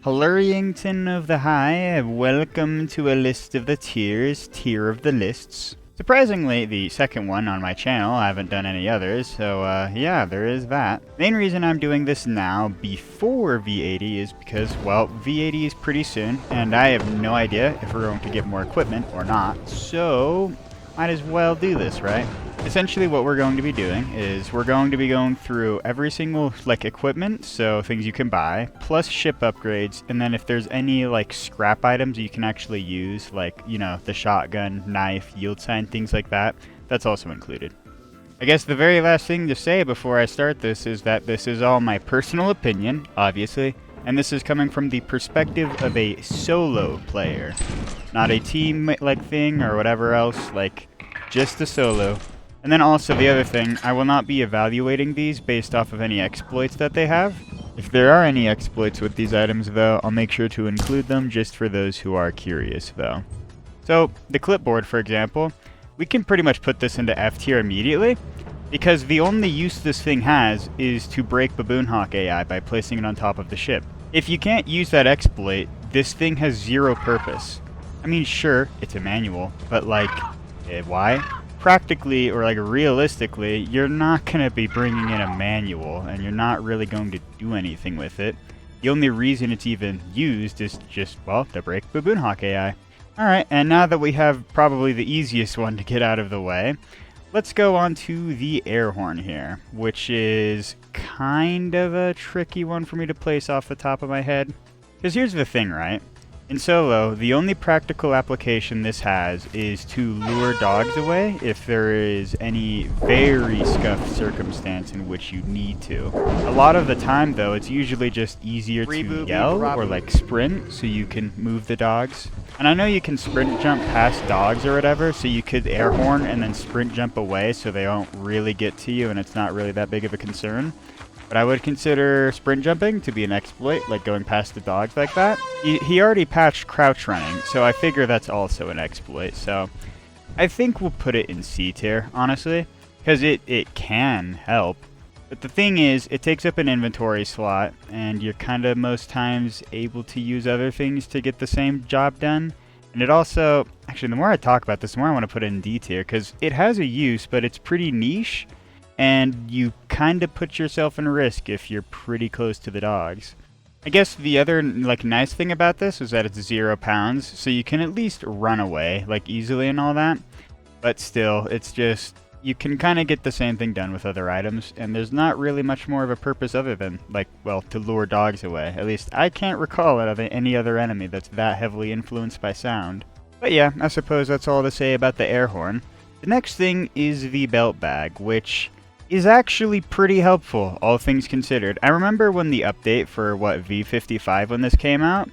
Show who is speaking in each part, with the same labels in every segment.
Speaker 1: Hallurrington of the High, welcome to a list of the tiers, tier of the lists. Surprisingly, the second one on my channel, I haven't done any others, so yeah, there is that. Main reason I'm doing this now before V80 is because, well, V80 is pretty soon, and I have no idea if we're going to get more equipment or not, so might as well do this, right? Essentially what we're going to be doing is we're going to be going through every single equipment, so things you can buy, plus ship upgrades, and then if there's any scrap items you can actually use, the shotgun, knife, yield sign, things like that, that's also included. I guess the very last thing to say before I start this is that this is all my personal opinion, obviously, and this is coming from the perspective of a solo player, not a team thing or whatever else, just a solo. And then also the other thing, I will not be evaluating these based off of any exploits that they have. If there are any exploits with these items though, I'll make sure to include them just for those who are curious though. So the clipboard, for example, we can pretty much put this into F tier immediately, because the only use this thing has is to break Baboon Hawk AI by placing it on top of the ship. If you can't use that exploit, this thing has zero purpose. I mean, sure, it's a manual, but why? Practically, or realistically, you're not going to be bringing in a manual, and you're not really going to do anything with it. The only reason it's even used is just, well, to break Baboon Hawk AI. Alright, and now that we have probably the easiest one to get out of the way, let's go on to the Airhorn here, which is kind of a tricky one for me to place off the top of my head. Because here's the thing, right? In solo, the only practical application this has is to lure dogs away if there is any very scuffed circumstance in which you need to. A lot of the time though, it's usually just easier to yell or sprint so you can move the dogs. And I know you can sprint jump past dogs or whatever, so you could air horn and then sprint jump away so they don't really get to you and it's not really that big of a concern. But I would consider sprint jumping to be an exploit, going past the dogs like that. He already patched crouch running, so I figure that's also an exploit. So I think we'll put it in C tier, honestly, because it can help. But the thing is, it takes up an inventory slot, and you're kind of most times able to use other things to get the same job done. And it also, actually, the more I talk about this, the more I want to put it in D tier, because it has a use, but it's pretty niche. And you kind of put yourself in risk if you're pretty close to the dogs. I guess the other nice thing about this is that it's 0 pounds, so you can at least run away easily and all that. But still, it's just, you can kind of get the same thing done with other items, and there's not really much more of a purpose other than, to lure dogs away. At least I can't recall any other enemy that's that heavily influenced by sound. But yeah, I suppose that's all to say about the Airhorn. The next thing is the belt bag, which is actually pretty helpful, all things considered. I remember when the update for, V55 when this came out,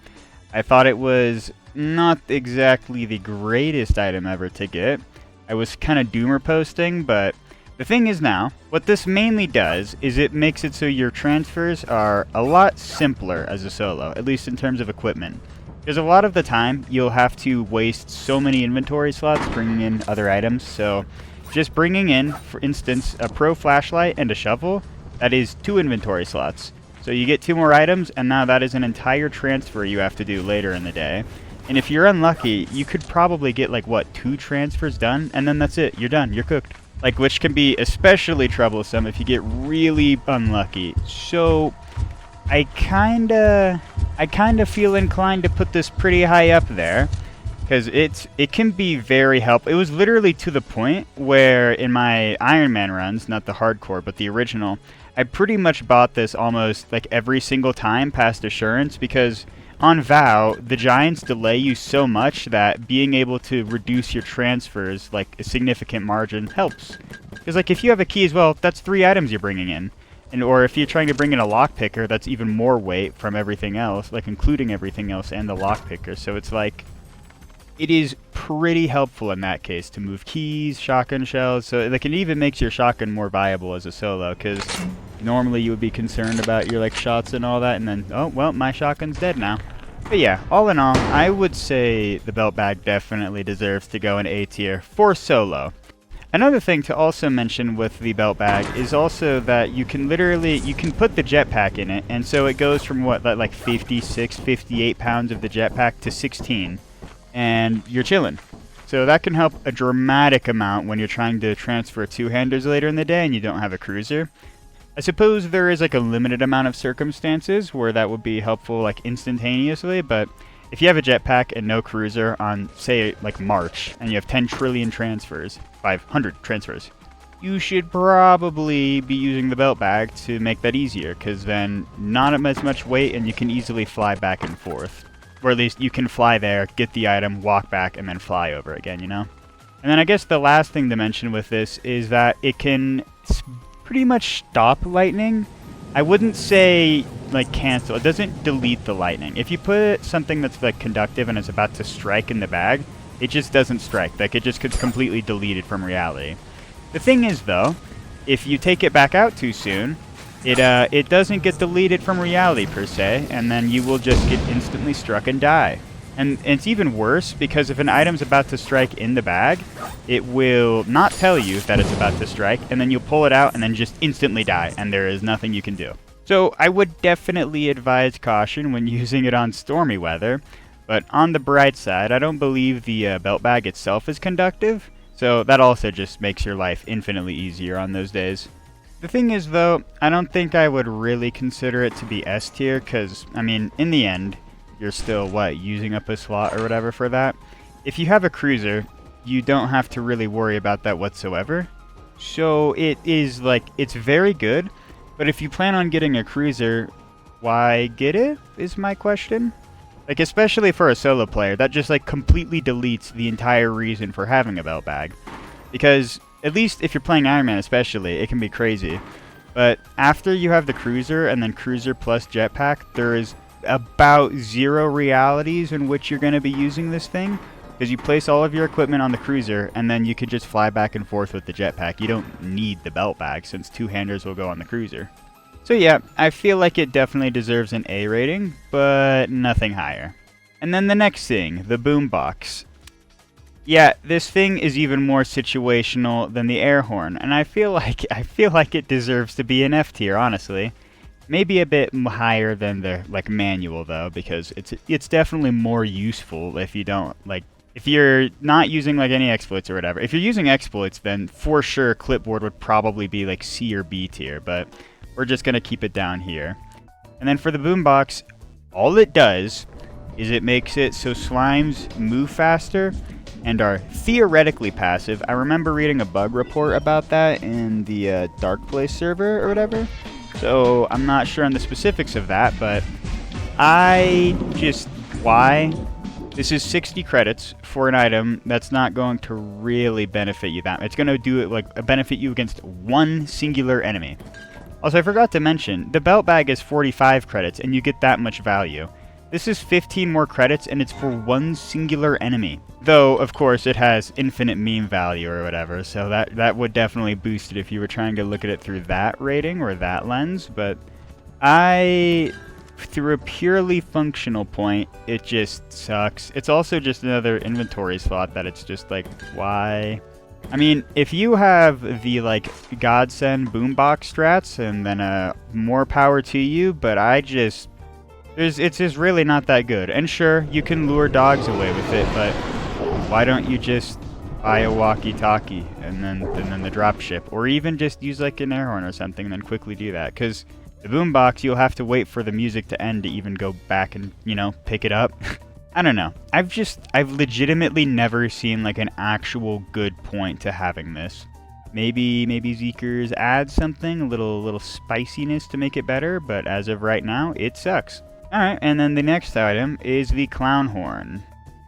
Speaker 1: I thought it was not exactly the greatest item ever to get. I was kind of doomer posting, but the thing is now, what this mainly does is it makes it so your transfers are a lot simpler as a solo, at least in terms of equipment. Because a lot of the time, you'll have to waste so many inventory slots bringing in other items, so just bringing in, for instance, a pro flashlight and a shovel, that is 2 inventory slots. So you get 2 more items, and now that is an entire transfer you have to do later in the day. And if you're unlucky, you could probably get 2 transfers done, and then that's it, you're done, you're cooked. Which can be especially troublesome if you get really unlucky. So I kinda feel inclined to put this pretty high up there. Because it can be very helpful. It was literally to the point where in my Iron Man runs, not the hardcore, but the original, I pretty much bought this almost every single time past assurance, because on VOW, the giants delay you so much that being able to reduce your transfers a significant margin helps. Because if you have a key as well, that's 3 items you're bringing in. Or if you're trying to bring in a lockpicker, that's even more weight from everything else, including everything else and the lockpicker. So it's it is pretty helpful in that case to move keys, shotgun shells, so it even makes your shotgun more viable as a solo, because normally you would be concerned about your shots and all that, and then, oh, well, my shotgun's dead now. But yeah, all in all, I would say the belt bag definitely deserves to go in A tier for solo. Another thing to also mention with the belt bag is also that you can put the jetpack in it, and so it goes from what, like 56, 58 pounds of the jetpack to 16, and you're chilling. So that can help a dramatic amount when you're trying to transfer two-handers later in the day and you don't have a cruiser. I suppose there is like a limited amount of circumstances where that would be helpful like instantaneously, but if you have a jetpack and no cruiser on, say, like March, and you have 10 trillion transfers, 500 transfers, you should probably be using the belt bag to make that easier, because then not as much weight and you can easily fly back and forth. Or at least you can fly there, get the item, walk back, and then fly over again, you know? And then I guess the last thing to mention with this is that it can pretty much stop lightning. I wouldn't say like cancel. It doesn't delete the lightning. If you put something that's like conductive and is about to strike in the bag, it just doesn't strike. Like it just gets completely deleted from reality. The thing is though, if you take it back out too soon, it doesn't get deleted from reality per se, and then you will just get instantly struck and die. And it's even worse because if an item's about to strike in the bag, it will not tell you that it's about to strike, and then you'll pull it out and then just instantly die, and there is nothing you can do. So I would definitely advise caution when using it on stormy weather, but on the bright side, I don't believe the belt bag itself is conductive, so that also just makes your life infinitely easier on those days. The thing is though, I don't think I would really consider it to be S tier, because, I mean, in the end, you're still, using up a slot or whatever for that. If you have a cruiser, you don't have to really worry about that whatsoever. So it is, it's very good, but if you plan on getting a cruiser, why get it, is my question. Like, especially for a solo player, that just, completely deletes the entire reason for having a belt bag. Because, at least if you're playing Iron Man especially, it can be crazy. But after you have the cruiser, and then cruiser plus jetpack, there is about 0 realities in which you're going to be using this thing, because you place all of your equipment on the cruiser and then you could just fly back and forth with the jetpack. You don't need the belt bag since two-handers will go on the cruiser. So yeah, I feel like it definitely deserves an A rating, but nothing higher. And then the next thing, the Boombox. Yeah, this thing is even more situational than the Airhorn, and I feel like it deserves to be an F tier, honestly. Maybe a bit higher than the manual though, because it's definitely more useful if you don't if you're not using any exploits or whatever. If you're using exploits, then for sure Clipboard would probably be C or B tier, but we're just gonna keep it down here. And then for the Boombox, all it does is it makes it so slimes move faster and are theoretically passive. I remember reading a bug report about that in the Dark Place server or whatever. So I'm not sure on the specifics of that, but why? This is 60 credits for an item that's not going to really benefit you that much. It's going to do it benefit you against one singular enemy. Also, I forgot to mention, the belt bag is 45 credits and you get that much value. This is 15 more credits and it's for one singular enemy. Though, of course, it has infinite meme value or whatever, so that would definitely boost it if you were trying to look at it through that rating or that lens, but through a purely functional point, it just sucks. It's also just another inventory slot that it's just why? I mean, if you have the Godsend Boombox strats, and then more power to you, but it's just really not that good. And sure, you can lure dogs away with it, but why don't you just buy a Walkie-Talkie and then the dropship, or even just use an Airhorn or something and then quickly do that? Because the Boombox, you'll have to wait for the music to end to even go back and pick it up. I don't know. I've legitimately never seen an actual good point to having this. Maybe Zeekers add something, a little spiciness to make it better, but as of right now, it sucks. Alright, and then the next item is the Clown Horn.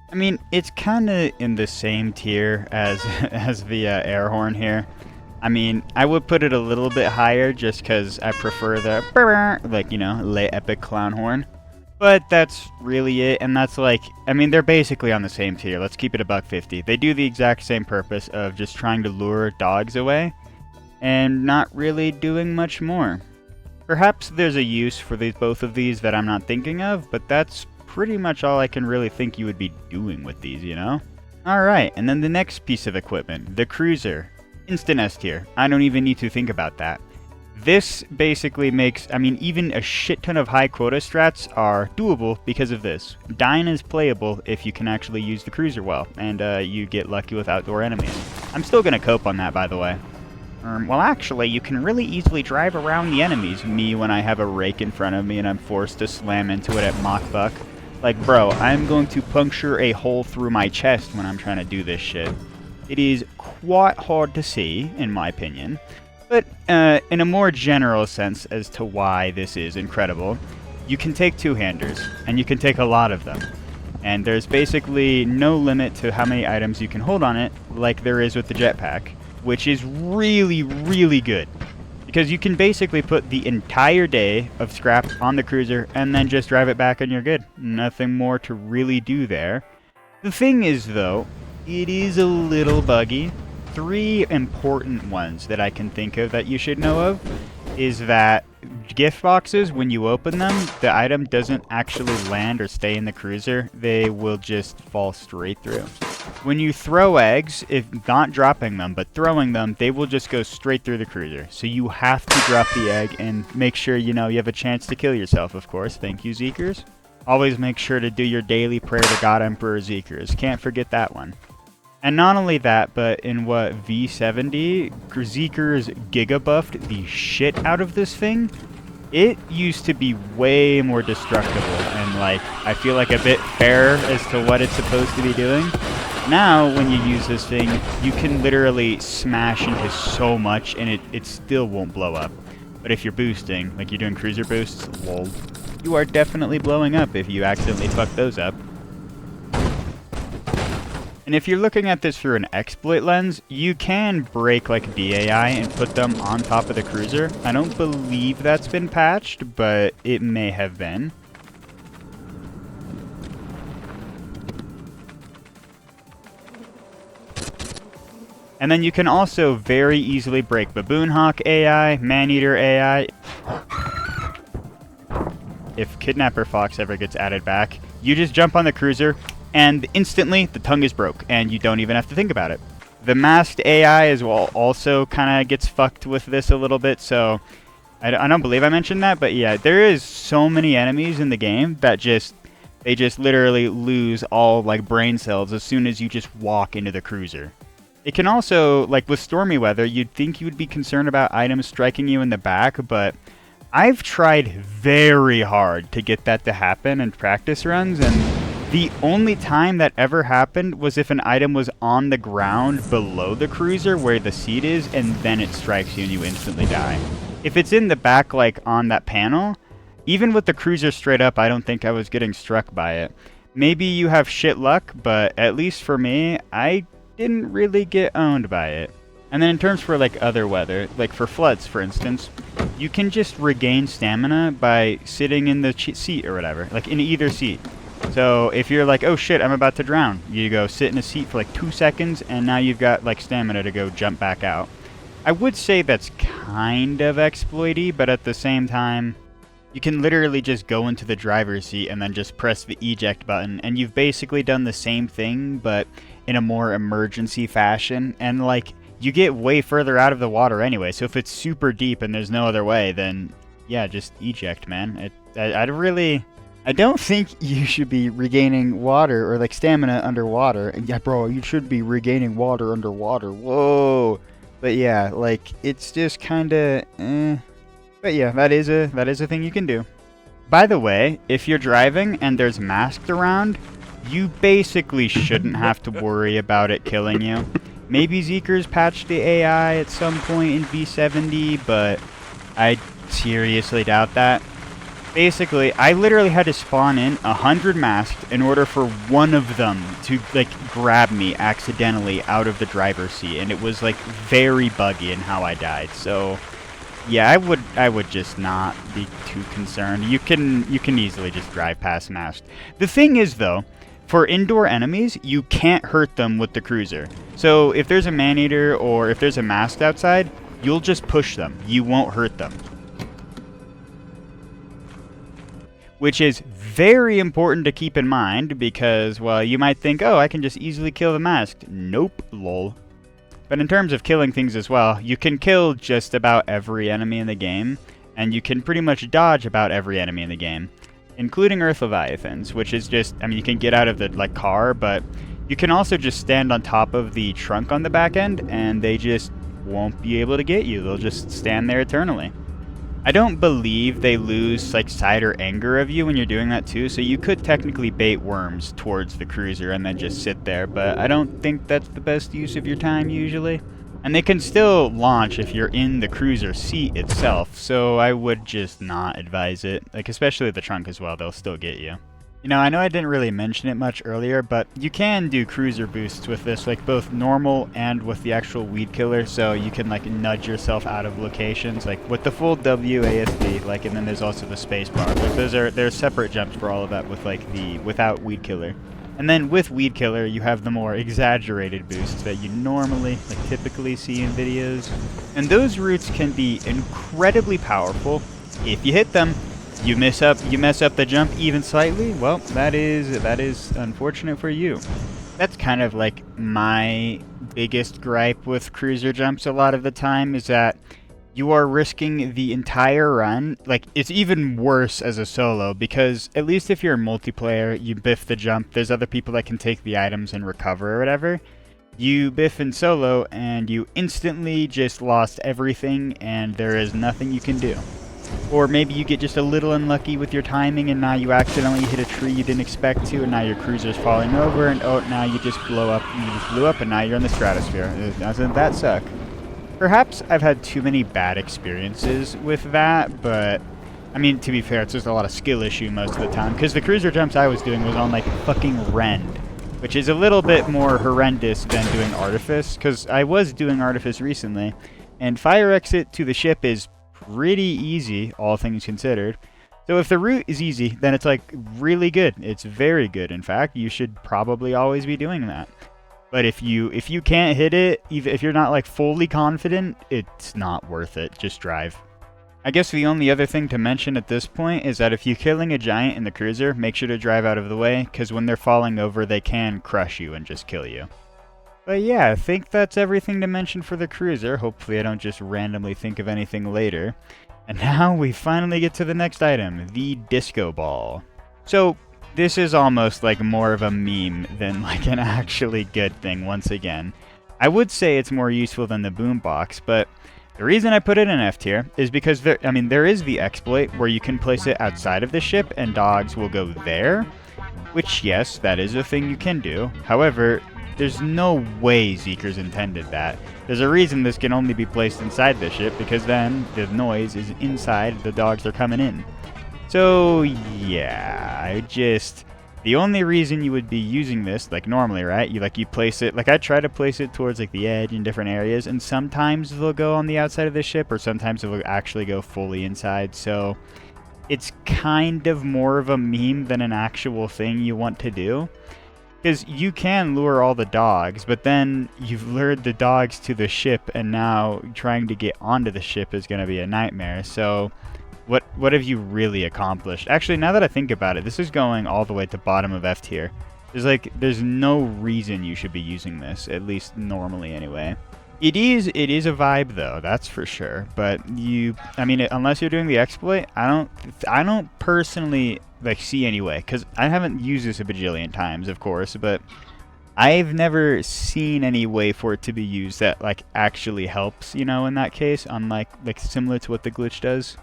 Speaker 1: I mean, it's kind of in the same tier as the Airhorn here. I mean, I would put it a little bit higher just because I prefer the lay epic Clown Horn. But that's really it, and that's I mean, they're basically on the same tier. Let's keep it $1.50. They do the exact same purpose of just trying to lure dogs away and not really doing much more. Perhaps there's a use for both of these that I'm not thinking of, but that's pretty much all I can really think you would be doing with these, Alright, and then the next piece of equipment, the cruiser. instant S tier. I don't even need to think about that. This basically makes, I mean, even a shit ton of high quota strats are doable because of this. Dyne is playable if you can actually use the cruiser well, and you get lucky with outdoor enemies. I'm still gonna cope on that, by the way. Well, actually, you can really easily drive around the enemies. Me, when I have a rake in front of me and I'm forced to slam into it at Mach Buck. Like, bro, I'm going to puncture a hole through my chest when I'm trying to do this shit. It is quite hard to see, in my opinion. But in a more general sense as to why this is incredible, you can take two-handers, and you can take a lot of them. And there's basically no limit to how many items you can hold on it, like there is with the Jetpack, which is really, really good. Because you can basically put the entire day of scrap on the cruiser, and then just drive it back and you're good. Nothing more to really do there. The thing is, though, it is a little buggy. 3 important ones that I can think of that you should know of is that gift boxes, when you open them, the item doesn't actually land or stay in the cruiser. They will just fall straight through. When you throw eggs, if not dropping them, but throwing them, they will just go straight through the cruiser. So you have to drop the egg and make sure, you know, you have a chance to kill yourself, of course. Thank you, Zeekers. Always make sure to do your daily prayer to God Emperor Zeekers. Can't forget that one. And not only that, but in what, V70, Zeekers giga-buffed the shit out of this thing. It used to be way more destructible and, like, I feel like a bit fair as to what it's supposed to be doing. Now, when you use this thing, you can literally smash into so much and it still won't blow up. But if you're boosting, like you're doing cruiser boosts, lol, you are definitely blowing up if you accidentally fuck those up. And if you're looking at this through an exploit lens, you can break like DAI and put them on top of the cruiser. I don't believe that's been patched, but it may have been. And then you can also very easily break Baboon Hawk AI, Maneater AI. If Kidnapper Fox ever gets added back, you just jump on the cruiser, and instantly the tongue is broke, and you don't even have to think about it. The masked AI as well also kind of gets fucked with this a little bit, so I don't believe I mentioned that, but yeah, there is so many enemies in the game that they just literally lose all like brain cells as soon as you just walk into the cruiser. It can also, like with stormy weather, you'd think you would be concerned about items striking you in the back, but I've tried very hard to get that to happen in practice runs, and the only time that ever happened was if an item was on the ground below the cruiser where the seat is, and then it strikes you and you instantly die. If it's in the back, like on that panel, even with the cruiser straight up, I don't think I was getting struck by it. Maybe you have shit luck, but at least for me, I didn't really get owned by it. And then in terms for like other weather, like for floods for instance, you can just regain stamina by sitting in the seat or whatever, like in either seat. So if you're like, oh shit, I'm about to drown, you go sit in a seat for like 2 seconds and now you've got like stamina to go jump back out. I would say that's kind of exploity, but at the same time, you can literally just go into the driver's seat and then just press the eject button, and you've basically done the same thing, but in a more emergency fashion, and like, you get way further out of the water anyway, so if it's super deep and there's no other way, then yeah, just eject, man. I don't think you should be regaining water or like stamina underwater. And yeah, bro, you should be regaining water underwater. Whoa. But yeah, like, it's just kind of But yeah, that is a thing you can do. By the way, if you're driving and there's masked around, you basically shouldn't have to worry about it killing you. Maybe Zeekers patched the AI at some point in V70, but I seriously doubt that. Basically, I literally had to spawn in 100 masked in order for one of them to like grab me accidentally out of the driver's seat, and it was like very buggy in how I died. So yeah, I would just not be too concerned. You can easily just drive past masked. The thing is though, for indoor enemies, you can't hurt them with the cruiser. So if there's a Maneater or if there's a masked outside, you'll just push them. You won't hurt them. Which is very important to keep in mind because, well, you might think, oh, I can just easily kill the masked. Nope, lol. But in terms of killing things as well, you can kill just about every enemy in the game, and you can pretty much dodge about every enemy in the game, including Earth Leviathans, which is just, I mean, you can get out of the car, but you can also just stand on top of the trunk on the back end, and they just won't be able to get you. They'll just stand there eternally. I don't believe they lose like sight or anger of you when you're doing that too, so you could technically bait worms towards the cruiser and then just sit there, but I don't think that's the best use of your time usually. And they can still launch if you're in the cruiser seat itself, so I would just not advise it, like especially the trunk as well, they'll still get you. You know, I know I didn't really mention it much earlier, but you can do cruiser boosts with this, like both normal and with the actual weed killer, so you can like nudge yourself out of locations, like with the full WASD, like, and then there's also the space bar. Like there's separate jumps for all of that with like the without weed killer. And then with weed killer, you have the more exaggerated boosts that you normally, like typically see in videos. And those routes can be incredibly powerful if you hit them. You mess up the jump even slightly, well, that is unfortunate for you. That's kind of like my biggest gripe with cruiser jumps a lot of the time, is that you are risking the entire run. Like, it's even worse as a solo, because at least if you're a multiplayer, you biff the jump, there's other people that can take the items and recover or whatever. You biff in solo, and you instantly just lost everything, and there is nothing you can do. Or maybe you get just a little unlucky with your timing, and now you accidentally hit a tree you didn't expect to, and now your cruiser's falling over, and oh, now you just blow up. You just blew up, and now you're in the stratosphere. Doesn't that suck? Perhaps I've had too many bad experiences with that, but I mean, to be fair, it's just a lot of skill issue most of the time, because the cruiser jumps I was doing was on like fucking Rend, which is a little bit more horrendous than doing Artifice, because I was doing Artifice recently, and fire exit to the ship is pretty easy, all things considered. So if the route is easy, then it's like really good. It's very good, in fact. You should probably always be doing that. But if you can't hit it, even if you're not like fully confident, it's not worth it. Just drive. I guess the only other thing to mention at this point is that if you're killing a giant in the cruiser, make sure to drive out of the way, because when they're falling over, they can crush you and just kill you. But yeah, I think that's everything to mention for the cruiser. Hopefully I don't just randomly think of anything later. And now we finally get to the next item, the disco ball. So this is almost like more of a meme than like an actually good thing once again. I would say it's more useful than the Boombox, but the reason I put it in F tier is because there is the exploit where you can place it outside of the ship and dogs will go there. Which, yes, that is a thing you can do. However, there's no way Zeekerss intended that. There's a reason this can only be placed inside the ship, because then the noise is inside, the dogs are coming in. So yeah, the only reason you would be using this, like normally, right? You place it, like I try to place it towards like the edge in different areas, and sometimes they'll go on the outside of the ship, or sometimes it will actually go fully inside. So it's kind of more of a meme than an actual thing you want to do. Because you can lure all the dogs, but then you've lured the dogs to the ship, and now trying to get onto the ship is going to be a nightmare. So what have you really accomplished? Actually, now that I think about it, this is going all the way to bottom of F tier. There's no reason you should be using this, at least normally anyway. It is a vibe though, that's for sure. But unless you're doing the exploit, I don't personally like see anyway, because I haven't used this a bajillion times, of course, but I've never seen any way for it to be used that like actually helps, you know, in that case, unlike like similar to what the glitch does.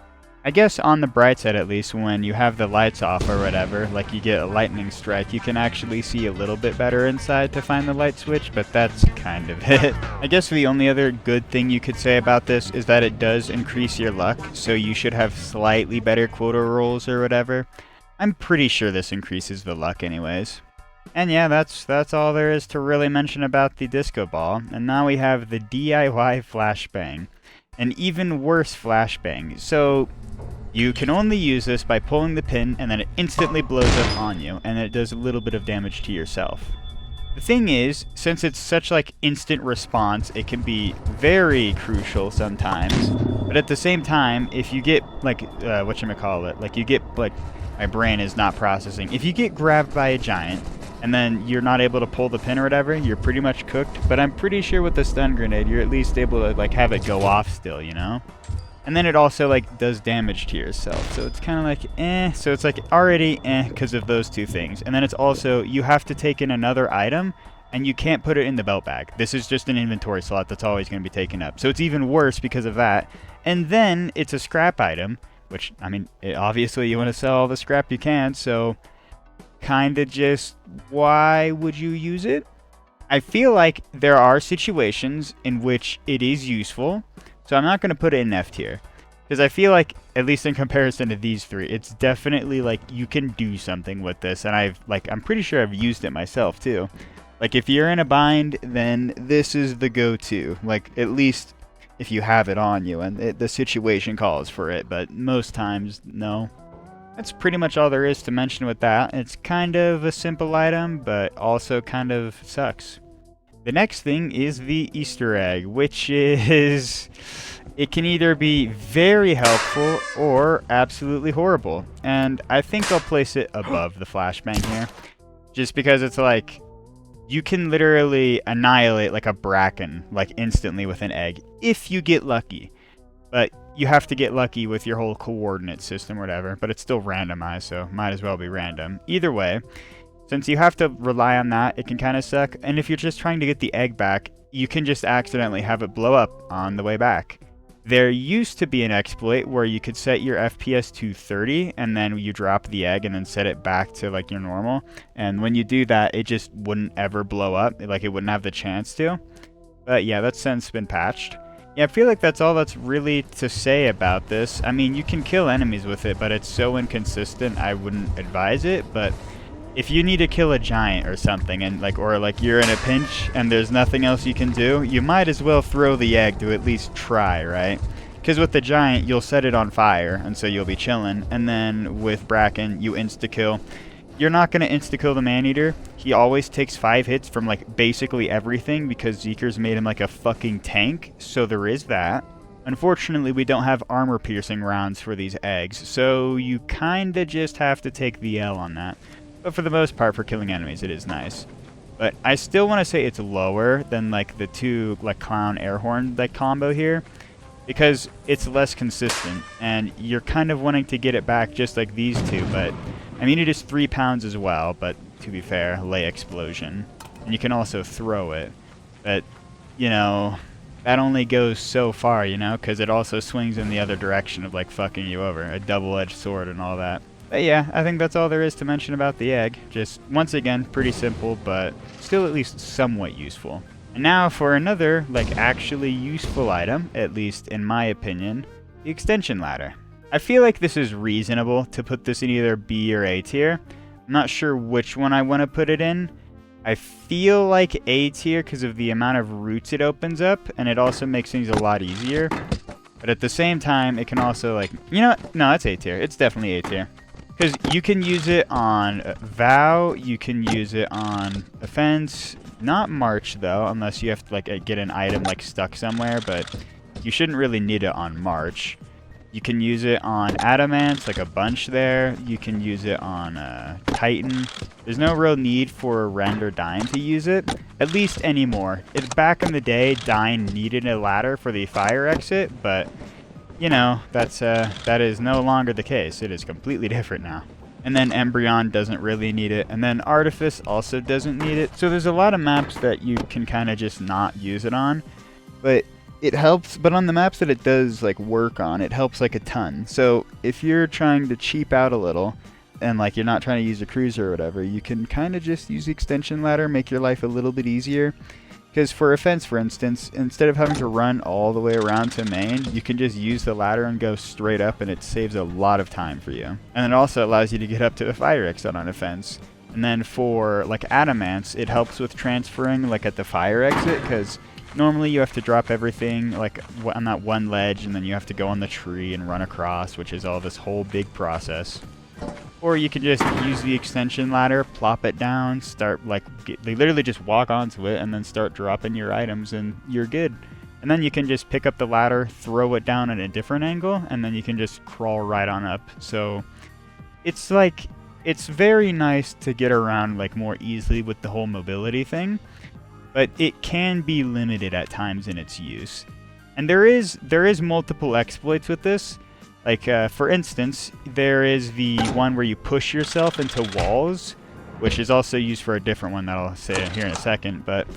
Speaker 1: I guess on the bright side, at least, when you have the lights off or whatever, like you get a lightning strike, you can actually see a little bit better inside to find the light switch, but that's kind of it. I guess the only other good thing you could say about this is that it does increase your luck, so you should have slightly better quota rolls or whatever. I'm pretty sure this increases the luck anyways. And yeah, that's all there is to really mention about the disco ball. And now we have the DIY flashbang. An even worse flashbang. So you can only use this by pulling the pin, and then it instantly blows up on you, and it does a little bit of damage to yourself. The thing is, since it's such like instant response, it can be very crucial sometimes. But at the same time, if you get like whatchamacallit, like you get like, my brain is not processing. If you get grabbed by a giant, and then you're not able to pull the pin or whatever, you're pretty much cooked. But I'm pretty sure with the stun grenade, you're at least able to like have it go off still, you know? And then it also like does damage to yourself, so it's kind of like so it's like already because of those two things. And then it's also, you have to take in another item, and you can't put it in the belt bag. This is just an inventory slot that's always going to be taken up, so it's even worse because of that. And then it's a scrap item, which, I mean, obviously you want to sell all the scrap you can, so kind of just, why would you use it? I feel like there are situations in which it is useful, so I'm not going to put it in F tier, because I feel like, at least in comparison to these three, it's definitely like you can do something with this, and I'm pretty sure I've used it myself too. Like, if you're in a bind, then this is the go-to, like, at least if you have it on you and the situation calls for it, but most times, no. That's pretty much all there is to mention with that. It's kind of a simple item, but also kind of sucks. The next thing is the Easter egg, which is, it can either be very helpful or absolutely horrible. And I think I'll place it above the Flashbang here, just because it's like, you can literally annihilate like a bracken like instantly with an egg if you get lucky. But you have to get lucky with your whole coordinate system or whatever, but it's still randomized, so might as well be random. Either way, since you have to rely on that, it can kind of suck. And if you're just trying to get the egg back, you can just accidentally have it blow up on the way back. There used to be an exploit where you could set your FPS to 30 and then you drop the egg and then set it back to like your normal. And when you do that, it just wouldn't ever blow up. Like, it wouldn't have the chance to. But yeah, that's since been patched. Yeah, I feel like that's all that's really to say about this. I mean, you can kill enemies with it, but it's so inconsistent, I wouldn't advise it. But if you need to kill a giant or something, and or you're in a pinch and there's nothing else you can do, you might as well throw the egg to at least try, right? Because with the giant, you'll set it on fire, and so you'll be chilling. And then with Bracken, you insta-kill. You're not going to insta-kill the Maneater. He always takes 5 hits from like basically everything, because Zeeker's made him like a fucking tank, so there is that. Unfortunately, we don't have armor-piercing rounds for these eggs, so you kinda just have to take the L on that. But for the most part, for killing enemies, it is nice. But I still want to say it's lower than like the two like Clown Airhorn like combo here, because it's less consistent, and you're kind of wanting to get it back just like these two. But I mean, it is 3 pounds as well, but to be fair, lay explosion, and you can also throw it. But you know, that only goes so far, you know, because it also swings in the other direction of like fucking you over, a double-edged sword and all that. But yeah, I think that's all there is to mention about the egg. Just, once again, pretty simple, but still at least somewhat useful. And now for another, like, actually useful item, at least in my opinion, the extension ladder. I feel like this is reasonable to put this in either B or A tier. I'm not sure which one I want to put it in. I feel like A tier because of the amount of routes it opens up, and it also makes things a lot easier. But at the same time, it can also, like, you know what? No, it's A tier. It's definitely A tier. Because you can use it on Vow, you can use it on Offense, not March though, unless you have to like get an item like stuck somewhere, but you shouldn't really need it on March. You can use it on Adamance, like a bunch there. You can use it on Titan. There's no real need for Rend or Dyne to use it, at least anymore. Back in the day, Dyne needed a ladder for the fire exit, but you know, that is no longer the case. It is completely different now. And then Embryon doesn't really need it. And then Artifice also doesn't need it. So there's a lot of maps that you can kind of just not use it on. But it helps. But on the maps that it does like work on, it helps like a ton. So if you're trying to cheap out a little, and like you're not trying to use a cruiser or whatever, you can kind of just use the extension ladder, make your life a little bit easier. Because for Offense, for instance, instead of having to run all the way around to main, you can just use the ladder and go straight up, and it saves a lot of time for you. And it also allows you to get up to the fire exit on Offense. And then for like Adamance, it helps with transferring like at the fire exit, because normally you have to drop everything like on that one ledge, and then you have to go on the tree and run across, which is all this whole big process. Or you can just use the extension ladder, plop it down, start they literally just walk onto it and then start dropping your items, and you're good. And then you can just pick up the ladder, throw it down at a different angle, and then you can just crawl right on up. So it's like, it's very nice to get around like more easily with the whole mobility thing, but it can be limited at times in its use. And there is multiple exploits with this. Like, for instance, there is the one where you push yourself into walls, which is also used for a different one that I'll say here in a second. But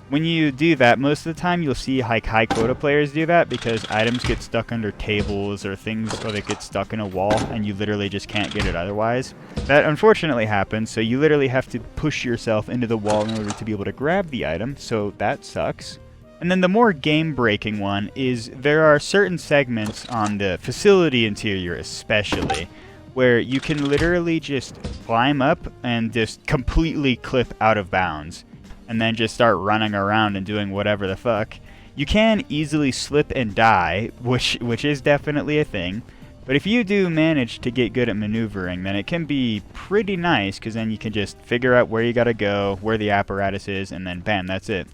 Speaker 1: when you do that, most of the time you'll see high quota players do that because items get stuck under tables or things, or they get stuck in a wall and you literally just can't get it otherwise. That unfortunately happens, so you literally have to push yourself into the wall in order to be able to grab the item, so that sucks. And then the more game-breaking one is there are certain segments on the facility interior especially where you can literally just climb up and just completely clip out of bounds and then just start running around and doing whatever the fuck. You can easily slip and die, which is definitely a thing. But if you do manage to get good at maneuvering, then it can be pretty nice because then you can just figure out where you gotta go, where the apparatus is, and then bam, that's it.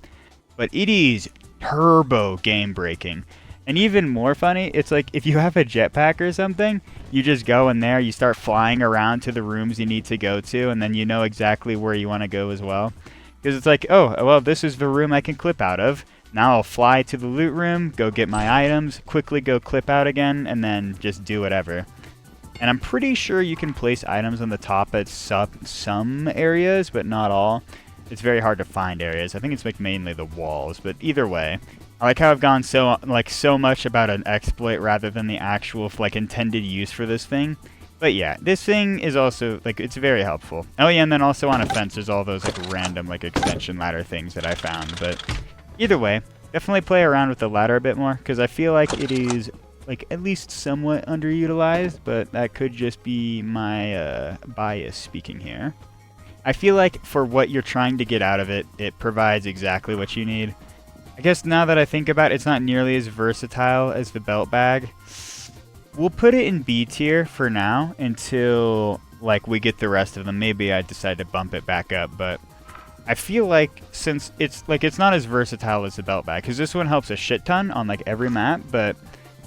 Speaker 1: But it is turbo game breaking. And even more funny, it's like if you have a jetpack or something, you just go in there, you start flying around to the rooms you need to go to, and then you know exactly where you want to go as well. Because it's like, oh, well, this is the room I can clip out of. Now I'll fly to the loot room, go get my items, quickly go clip out again, and then just do whatever. And I'm pretty sure you can place items on the top at some areas, but not all. It's very hard to find areas. I think it's like mainly the walls, but either way, I like how I've gone so much about an exploit rather than the actual like intended use for this thing. But yeah, this thing is also like it's very helpful. Oh yeah, and then also on a fence there's all those like random like extension ladder things that I found. But either way, definitely play around with the ladder a bit more because I feel like it is like at least somewhat underutilized, but that could just be my bias speaking here. I feel like for what you're trying to get out of it, it provides exactly what you need. I guess now that I think about it, it's not nearly as versatile as the belt bag. We'll put it in B tier for now until like we get the rest of them. Maybe I decide to bump it back up, but I feel like since it's not as versatile as the belt bag, because this one helps a shit ton on like every map, but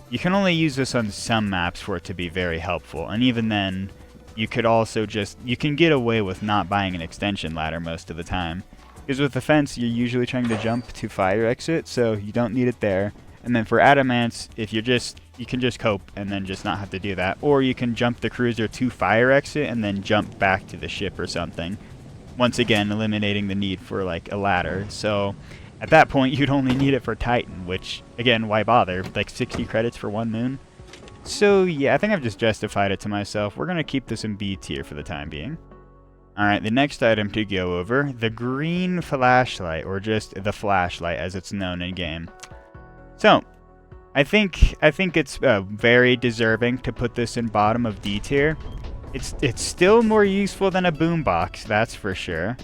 Speaker 1: you can only use this on some maps for it to be very helpful, and even then, you could also you can get away with not buying an extension ladder most of the time. Because with the fence, you're usually trying to jump to fire exit, so you don't need it there. And then for adamants, if you can just cope and then just not have to do that. Or you can jump the cruiser to fire exit and then jump back to the ship or something. Once again, eliminating the need for like a ladder. So at that point, you'd only need it for Titan, which again, why bother? Like 60 credits for one moon. So yeah, I think I've just justified it to myself. We're going to keep this in B tier for the time being. Alright, the next item to go over, the green flashlight, or just the flashlight as it's known in game. So, I think it's very deserving to put this in bottom of D tier. It's still more useful than a boombox, that's for sure.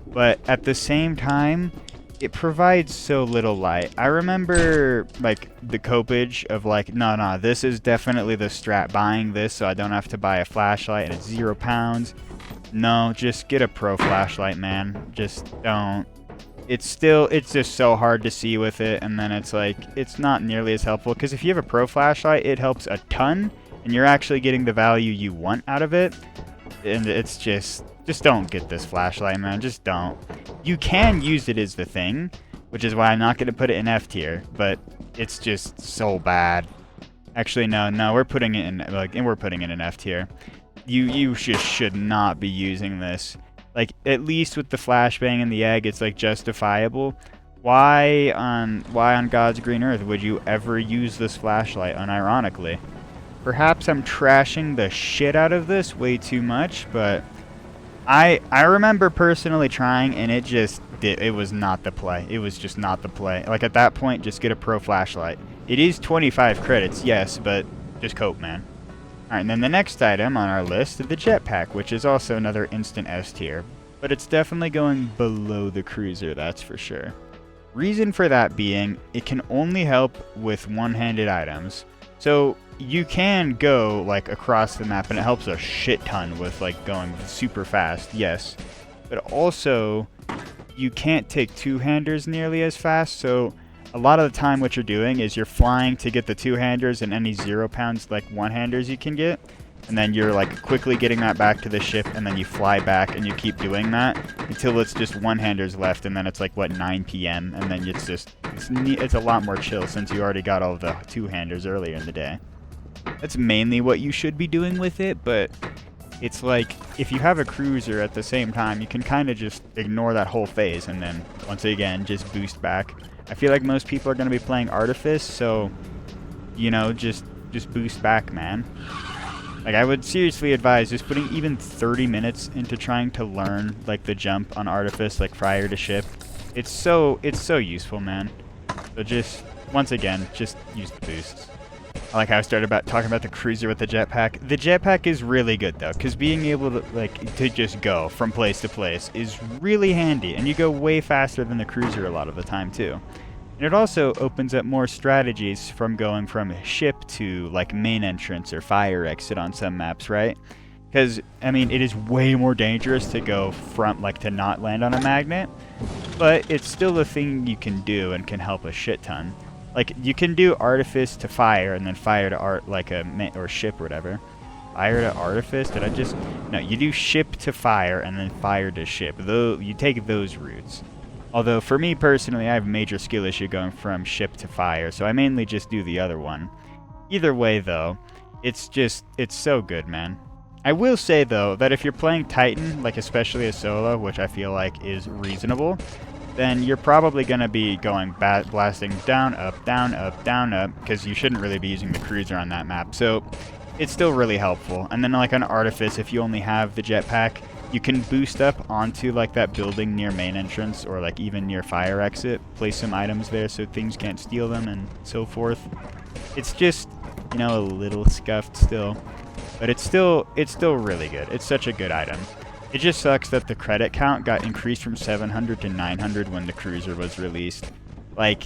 Speaker 1: But at the same time, it provides so little light. I remember like the copage of like, no, this is definitely the strat, buying this so I don't have to buy a flashlight and it's £0. No, just get a pro flashlight, man. Just don't. It's just so hard to see with it, and then it's like, it's not nearly as helpful, because if you have a pro flashlight, it helps a ton, and you're actually getting the value you want out of it, and it's just don't get this flashlight, man. Just don't. You can use it as the thing, which is why I'm not going to put it in F tier, but it's just so bad. Actually, no, we're putting it in F tier. You just should not be using this. Like, at least with the flashbang and the egg, it's like justifiable. Why on God's green earth would you ever use this flashlight unironically? Perhaps I'm trashing the shit out of this way too much, but I remember personally trying, and it was not the play. It was just not the play. Like, at that point, just get a pro flashlight. It is 25 credits, yes, but just cope, man. Alright, and then the next item on our list is the Jetpack, which is also another instant S tier, but it's definitely going below the cruiser, that's for sure. Reason for that being, it can only help with one-handed items. So you can go like across the map, and it helps a shit ton with like going super fast, yes. But also, you can't take two-handers nearly as fast, so a lot of the time what you're doing is you're flying to get the two-handers and any £0 like one-handers you can get. and then you're like quickly getting that back to the ship, and then you fly back and you keep doing that until it's just one-handers left, and then it's like, what, 9 p.m., and then it's just, it's a lot more chill since you already got all the two-handers earlier in the day. That's mainly what you should be doing with it, but it's like, if you have a cruiser at the same time, you can kind of just ignore that whole phase, and then, once again, just boost back. I feel like most people are going to be playing Artifice, so, you know, just boost back, man. Like, I would seriously advise just putting even 30 minutes into trying to learn, like, the jump on Artifice, like, prior to ship. It's so useful, man. So just, once again, just use the boosts. I like how I started talking about the cruiser with the jetpack. The jetpack is really good, though, because being able to, like, to just go from place to place is really handy, and you go way faster than the cruiser a lot of the time, too. And it also opens up more strategies from going from ship to, like, main entrance or fire exit on some maps, right? Because, I mean, it is way more dangerous to go from, like, to not land on a magnet, but it's still a thing you can do and can help a shit ton. Like, you can do Artifice to fire, and then fire to or ship or whatever. Fire to Artifice? Did I just... No, you do ship to fire, and then fire to ship. Though, you take those routes. Although, for me personally, I have a major skill issue going from ship to fire, so I mainly just do the other one. Either way, though, it's so good, man. I will say, though, that if you're playing Titan, like especially a solo, which I feel like is reasonable, then you're probably going to be going blasting down, up, because you shouldn't really be using the cruiser on that map. So it's still really helpful. And then like on Artifice, if you only have the jetpack, you can boost up onto like that building near main entrance or like even near fire exit, place some items there so things can't steal them and so forth. It's just, you know, a little scuffed still, but it's still really good. It's such a good item. It just sucks that the credit count got increased from 700 to 900 when the cruiser was released. Like,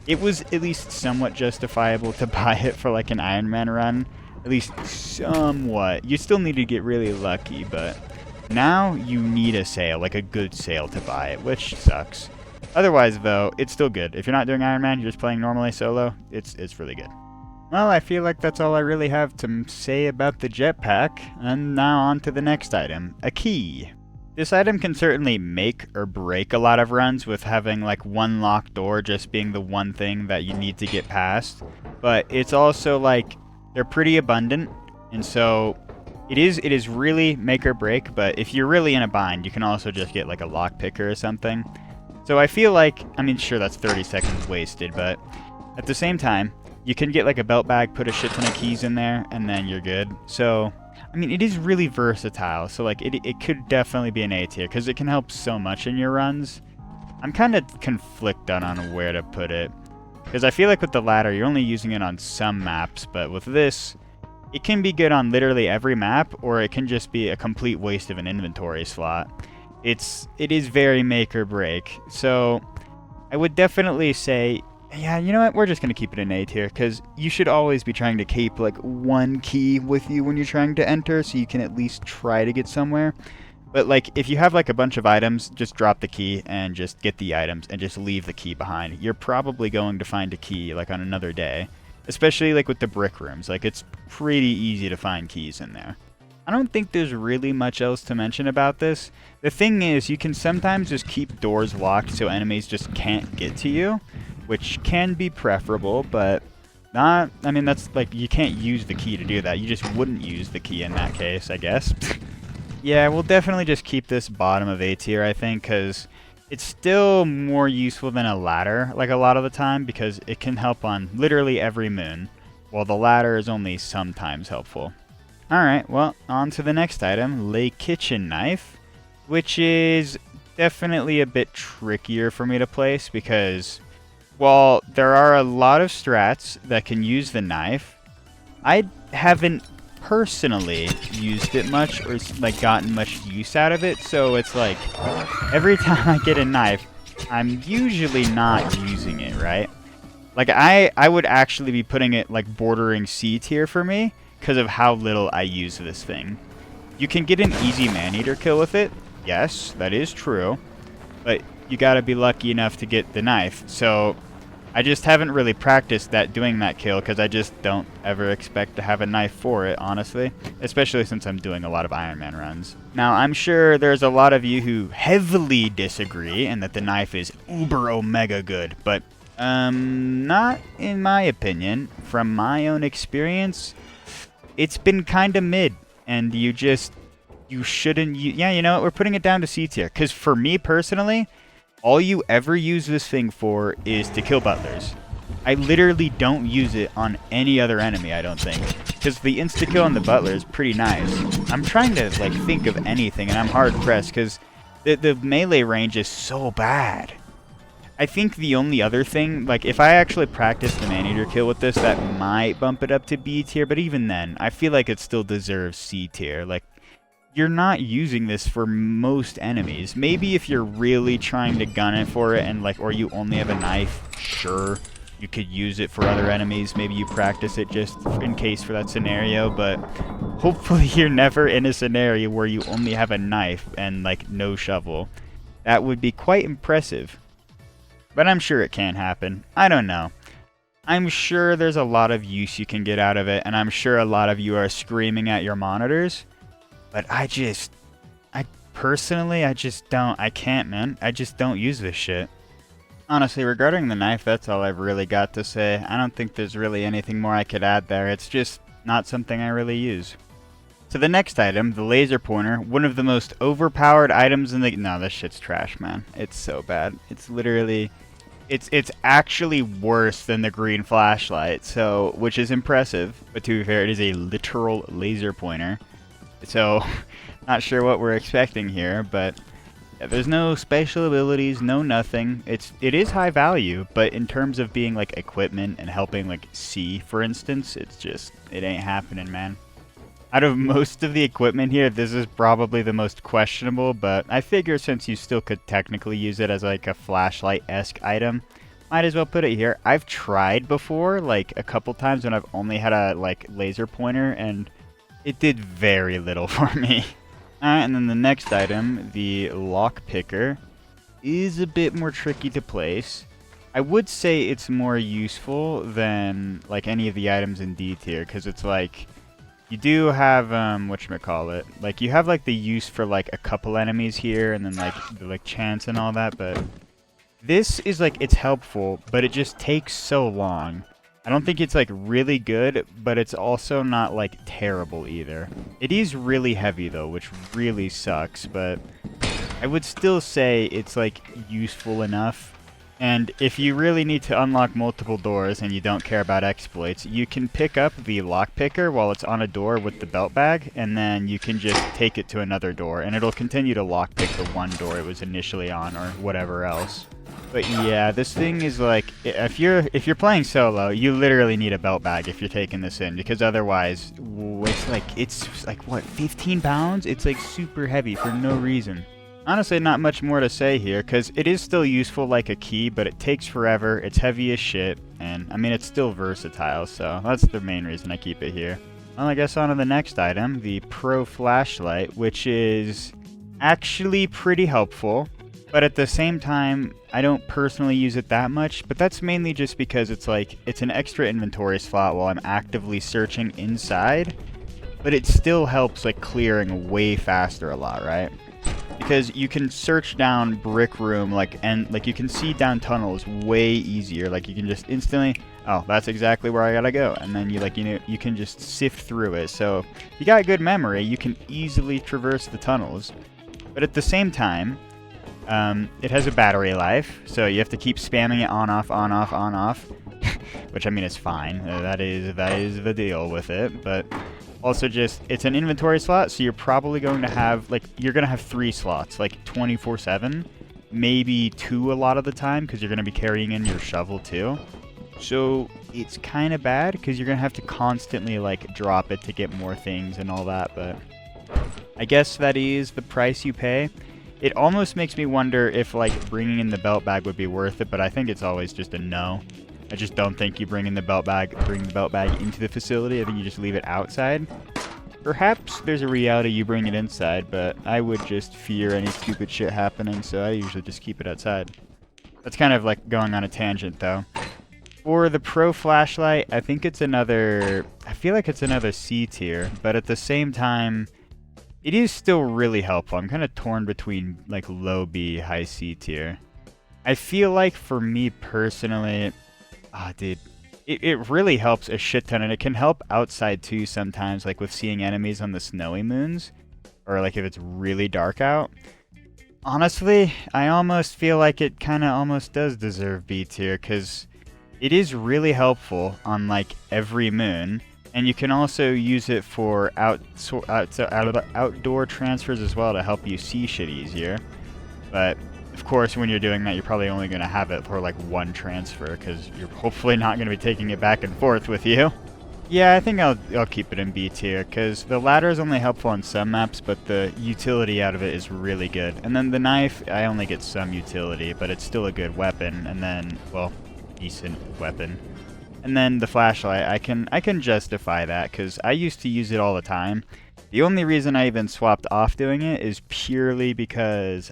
Speaker 1: it was at least somewhat justifiable to buy it for like an Iron Man run. At least somewhat. You still need to get really lucky, but now you need a sale, like a good sale to buy it, which sucks. Otherwise, though, it's still good. If you're not doing Iron Man, you're just playing normally solo, it's really good. Well, I feel like that's all I really have to say about the jetpack, and now on to the next item, a key. This item can certainly make or break a lot of runs with having like one locked door just being the one thing that you need to get past, but it's also like they're pretty abundant, and so it is really make or break, but if you're really in a bind, you can also just get like a lockpicker or something. So I feel like, I mean, sure, that's 30 seconds wasted, but at the same time, you can get like a belt bag, put a shit ton of keys in there, and then you're good. So, I mean, it is really versatile. So, like, it could definitely be an A tier because it can help so much in your runs. I'm kind of conflicted on where to put it because I feel like with the ladder, you're only using it on some maps, but with this, it can be good on literally every map, or it can just be a complete waste of an inventory slot. It is very make or break. So, I would definitely say, yeah, you know what? We're just going to keep it an A tier because you should always be trying to keep like one key with you when you're trying to enter so you can at least try to get somewhere. But like if you have like a bunch of items, just drop the key and just get the items and just leave the key behind. You're probably going to find a key like on another day, especially like with the brick rooms. Like it's pretty easy to find keys in there. I don't think there's really much else to mention about this. The thing is, you can sometimes just keep doors locked so enemies just can't get to you, which can be preferable, but not, I mean, that's like, you can't use the key to do that. You just wouldn't use the key in that case, I guess. Yeah, we'll definitely just keep this bottom of A tier, I think, because it's still more useful than a ladder, like a lot of the time, because it can help on literally every moon, while the ladder is only sometimes helpful. Alright, well, on to the next item, Le Kitchen Knife, which is definitely a bit trickier for me to place, because while there are a lot of strats that can use the knife, I haven't personally used it much or like gotten much use out of it, so it's like every time I get a knife, I'm usually not using it, right? Like I would actually be putting it like bordering C tier for me because of how little I use this thing. You can get an easy man-eater kill with it, yes, that is true, but you gotta be lucky enough to get the knife. So I just haven't really practiced doing that kill because I just don't ever expect to have a knife for it, honestly. Especially since I'm doing a lot of Iron Man runs. Now, I'm sure there's a lot of you who heavily disagree and that the knife is uber omega good, but not in my opinion. From my own experience, it's been kind of mid, and you shouldn't, yeah, you know what, we're putting it down to C tier, because for me personally, all you ever use this thing for is to kill butlers. I literally don't use it on any other enemy, I don't think. Because the insta-kill on the butler is pretty nice. I'm trying to, like, think of anything, and I'm hard-pressed, because the melee range is so bad. I think the only other thing, like, if I actually practice the man-eater kill with this, that might bump it up to B tier, but even then, I feel like it still deserves C tier. Like, you're not using this for most enemies. Maybe if you're really trying to gun it for it and like, or you only have a knife, sure, you could use it for other enemies. Maybe you practice it just in case for that scenario, but hopefully you're never in a scenario where you only have a knife and like no shovel. That would be quite impressive. But I'm sure it can happen. I don't know. I'm sure there's a lot of use you can get out of it, and I'm sure a lot of you are screaming at your monitors. But I personally just don't. I can't, man. I just don't use this shit. Honestly, regarding the knife, that's all I've really got to say. I don't think there's really anything more I could add there. It's just not something I really use. So the next item, the laser pointer, one of the most overpowered items in the... No, this shit's trash, man. It's so bad. It's literally... It's actually worse than the green flashlight, so which is impressive. But to be fair, it is a literal laser pointer. So, not sure what we're expecting here, but yeah, there's no special abilities, no nothing. It is high value, but in terms of being like equipment and helping like see, for instance, it ain't happening, man. Out of most of the equipment here, this is probably the most questionable, but I figure since you still could technically use it as like a flashlight-esque item, might as well put it here. I've tried before, like a couple times when I've only had a like laser pointer, and it did very little for me. Alright, and then the next item, the Lockpicker, is a bit more tricky to place. I would say it's more useful than like any of the items in D tier, because it's like, you do have, whatchamacallit, like you have like the use for like a couple enemies here, and then like the like chance and all that, but this is like, it's helpful, but it just takes so long. I don't think it's like really good, but it's also not like terrible either. It is really heavy though, which really sucks, but I would still say it's like useful enough. And if you really need to unlock multiple doors and you don't care about exploits, you can pick up the lockpicker while it's on a door with the belt bag, and then you can just take it to another door, and it'll continue to lockpick the one door it was initially on, or whatever else. But yeah, this thing is like, if you're playing solo, you literally need a belt bag if you're taking this in, because otherwise, it's like what, 15 pounds? It's like super heavy for no reason. Honestly, not much more to say here, because it is still useful like a key, but it takes forever, it's heavy as shit, and I mean, it's still versatile, so that's the main reason I keep it here. Well, I guess on to the next item, the Pro Flashlight, which is actually pretty helpful. But at the same time, I don't personally use it that much, but that's mainly just because it's like, it's an extra inventory slot while I'm actively searching inside, but it still helps like clearing way faster a lot, right? Because you can search down brick room, and you can see down tunnels way easier, like you can just instantly, oh, that's exactly where I gotta go, and then you can just sift through it, so if you got good memory, you can easily traverse the tunnels. But at the same time, it has a battery life, so you have to keep spamming it on off, which I mean is fine. That is the deal with it. But also just, it's an inventory slot, so you're probably going to have you're gonna have 3 slots, like 24/7, maybe 2 a lot of the time, because you're gonna be carrying in your shovel too. So it's kind of bad because you're gonna have to constantly like drop it to get more things and all that. But I guess that is the price you pay. It almost makes me wonder if like bringing in the belt bag would be worth it, but I think it's always just a no. I just don't think you bring the belt bag into the facility. I think you just leave it outside. Perhaps there's a reality you bring it inside, but I would just fear any stupid shit happening, so I usually just keep it outside. That's kind of like going on a tangent though. For the Pro flashlight, I think it's another... I feel like it's another C tier, but at the same time, it is still really helpful. I'm kind of torn between like low B, high C tier. I feel like for me personally, dude, it really helps a shit ton, and it can help outside too sometimes, like with seeing enemies on the snowy moons, or like if it's really dark out. Honestly, I almost feel like it kind of almost does deserve B tier, because it is really helpful on like every moon. And you can also use it for outdoor transfers as well to help you see shit easier. But, of course, when you're doing that, you're probably only going to have it for, like, one transfer, because you're hopefully not going to be taking it back and forth with you. Yeah, I think I'll keep it in B tier, because the ladder is only helpful on some maps, but the utility out of it is really good. And then the knife, I only get some utility, but it's still a good weapon, and then, well, decent weapon. And then the flashlight, I can justify that, because I used to use it all the time. The only reason I even swapped off doing it is purely because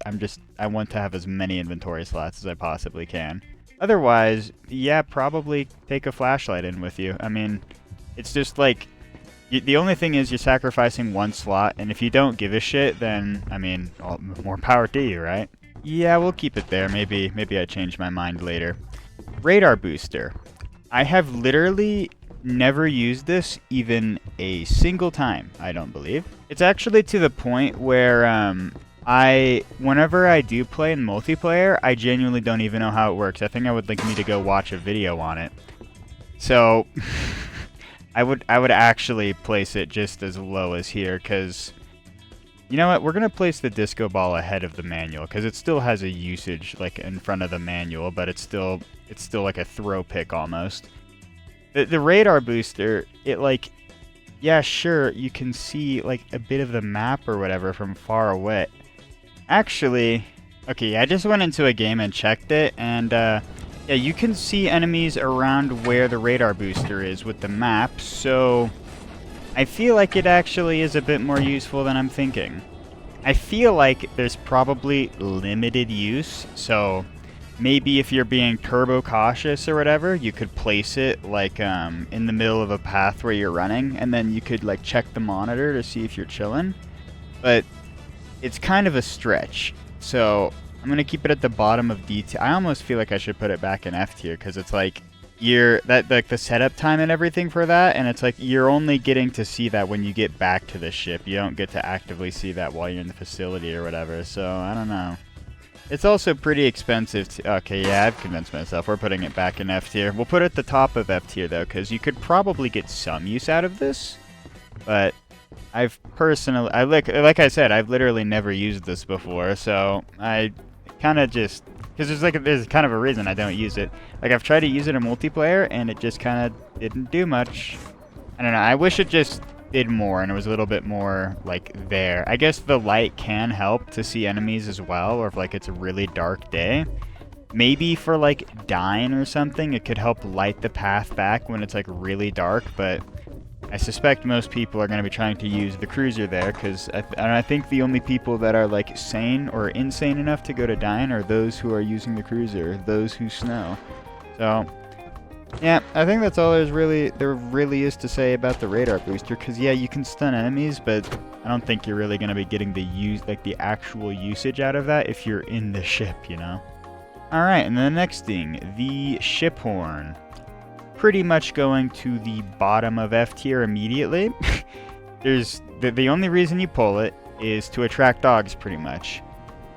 Speaker 1: I want to have as many inventory slots as I possibly can. Otherwise, yeah, probably take a flashlight in with you. I mean, it's just like, the only thing is you're sacrificing one slot, and if you don't give a shit, then, I mean, more power to you, right? Yeah, we'll keep it there. Maybe I change my mind later. Radar booster. I have literally never used this even a single time, I don't believe. It's actually to the point where whenever I do play in multiplayer, I genuinely don't even know how it works. I think I would like need to go watch a video on it. So I would actually place it just as low as here, because you know what? We're gonna place the disco ball ahead of the manual, because it still has a usage like in front of the manual, but it's still like a throw pick almost. The radar booster, it like, yeah, sure, you can see like a bit of the map or whatever from far away. Actually, okay, I just went into a game and checked it, and yeah, you can see enemies around where the radar booster is with the map, so I feel like it actually is a bit more useful than I'm thinking. I feel like there's probably limited use, so maybe if you're being turbo cautious or whatever, you could place it like in the middle of a path where you're running, and then you could like check the monitor to see if you're chilling. But it's kind of a stretch, so I'm gonna keep it at the bottom of D tier. I almost feel like I should put it back in F tier, because it's like like the setup time and everything for that, and it's like you're only getting to see that when you get back to the ship. You don't get to actively see that while you're in the facility or whatever. So I don't know. It's also pretty expensive okay, yeah, I've convinced myself. We're putting it back in F tier. We'll put it at the top of F tier, though, because you could probably get some use out of this. But I've personally... like I said, I've literally never used this before, so I kind of just... because there's kind of a reason I don't use it. Like, I've tried to use it in multiplayer, and it just kind of didn't do much. I don't know, I wish it just did more, and it was a little bit more, like, there. I guess the light can help to see enemies as well, or if, like, it's a really dark day. Maybe for, like, dying or something, it could help light the path back when it's, like, really dark, but I suspect most people are going to be trying to use the cruiser there, because I think the only people that are, like, sane or insane enough to go to dying are those who are using the cruiser, those who snow. So... yeah, I think that's all there really is to say about the radar booster, because yeah, you can stun enemies, but I don't think you're really going to be getting the actual usage out of that if you're in the ship, you know? Alright, and then the next thing, the ship horn. Pretty much going to the bottom of F tier immediately. There's the only reason you pull it is to attract dogs, pretty much.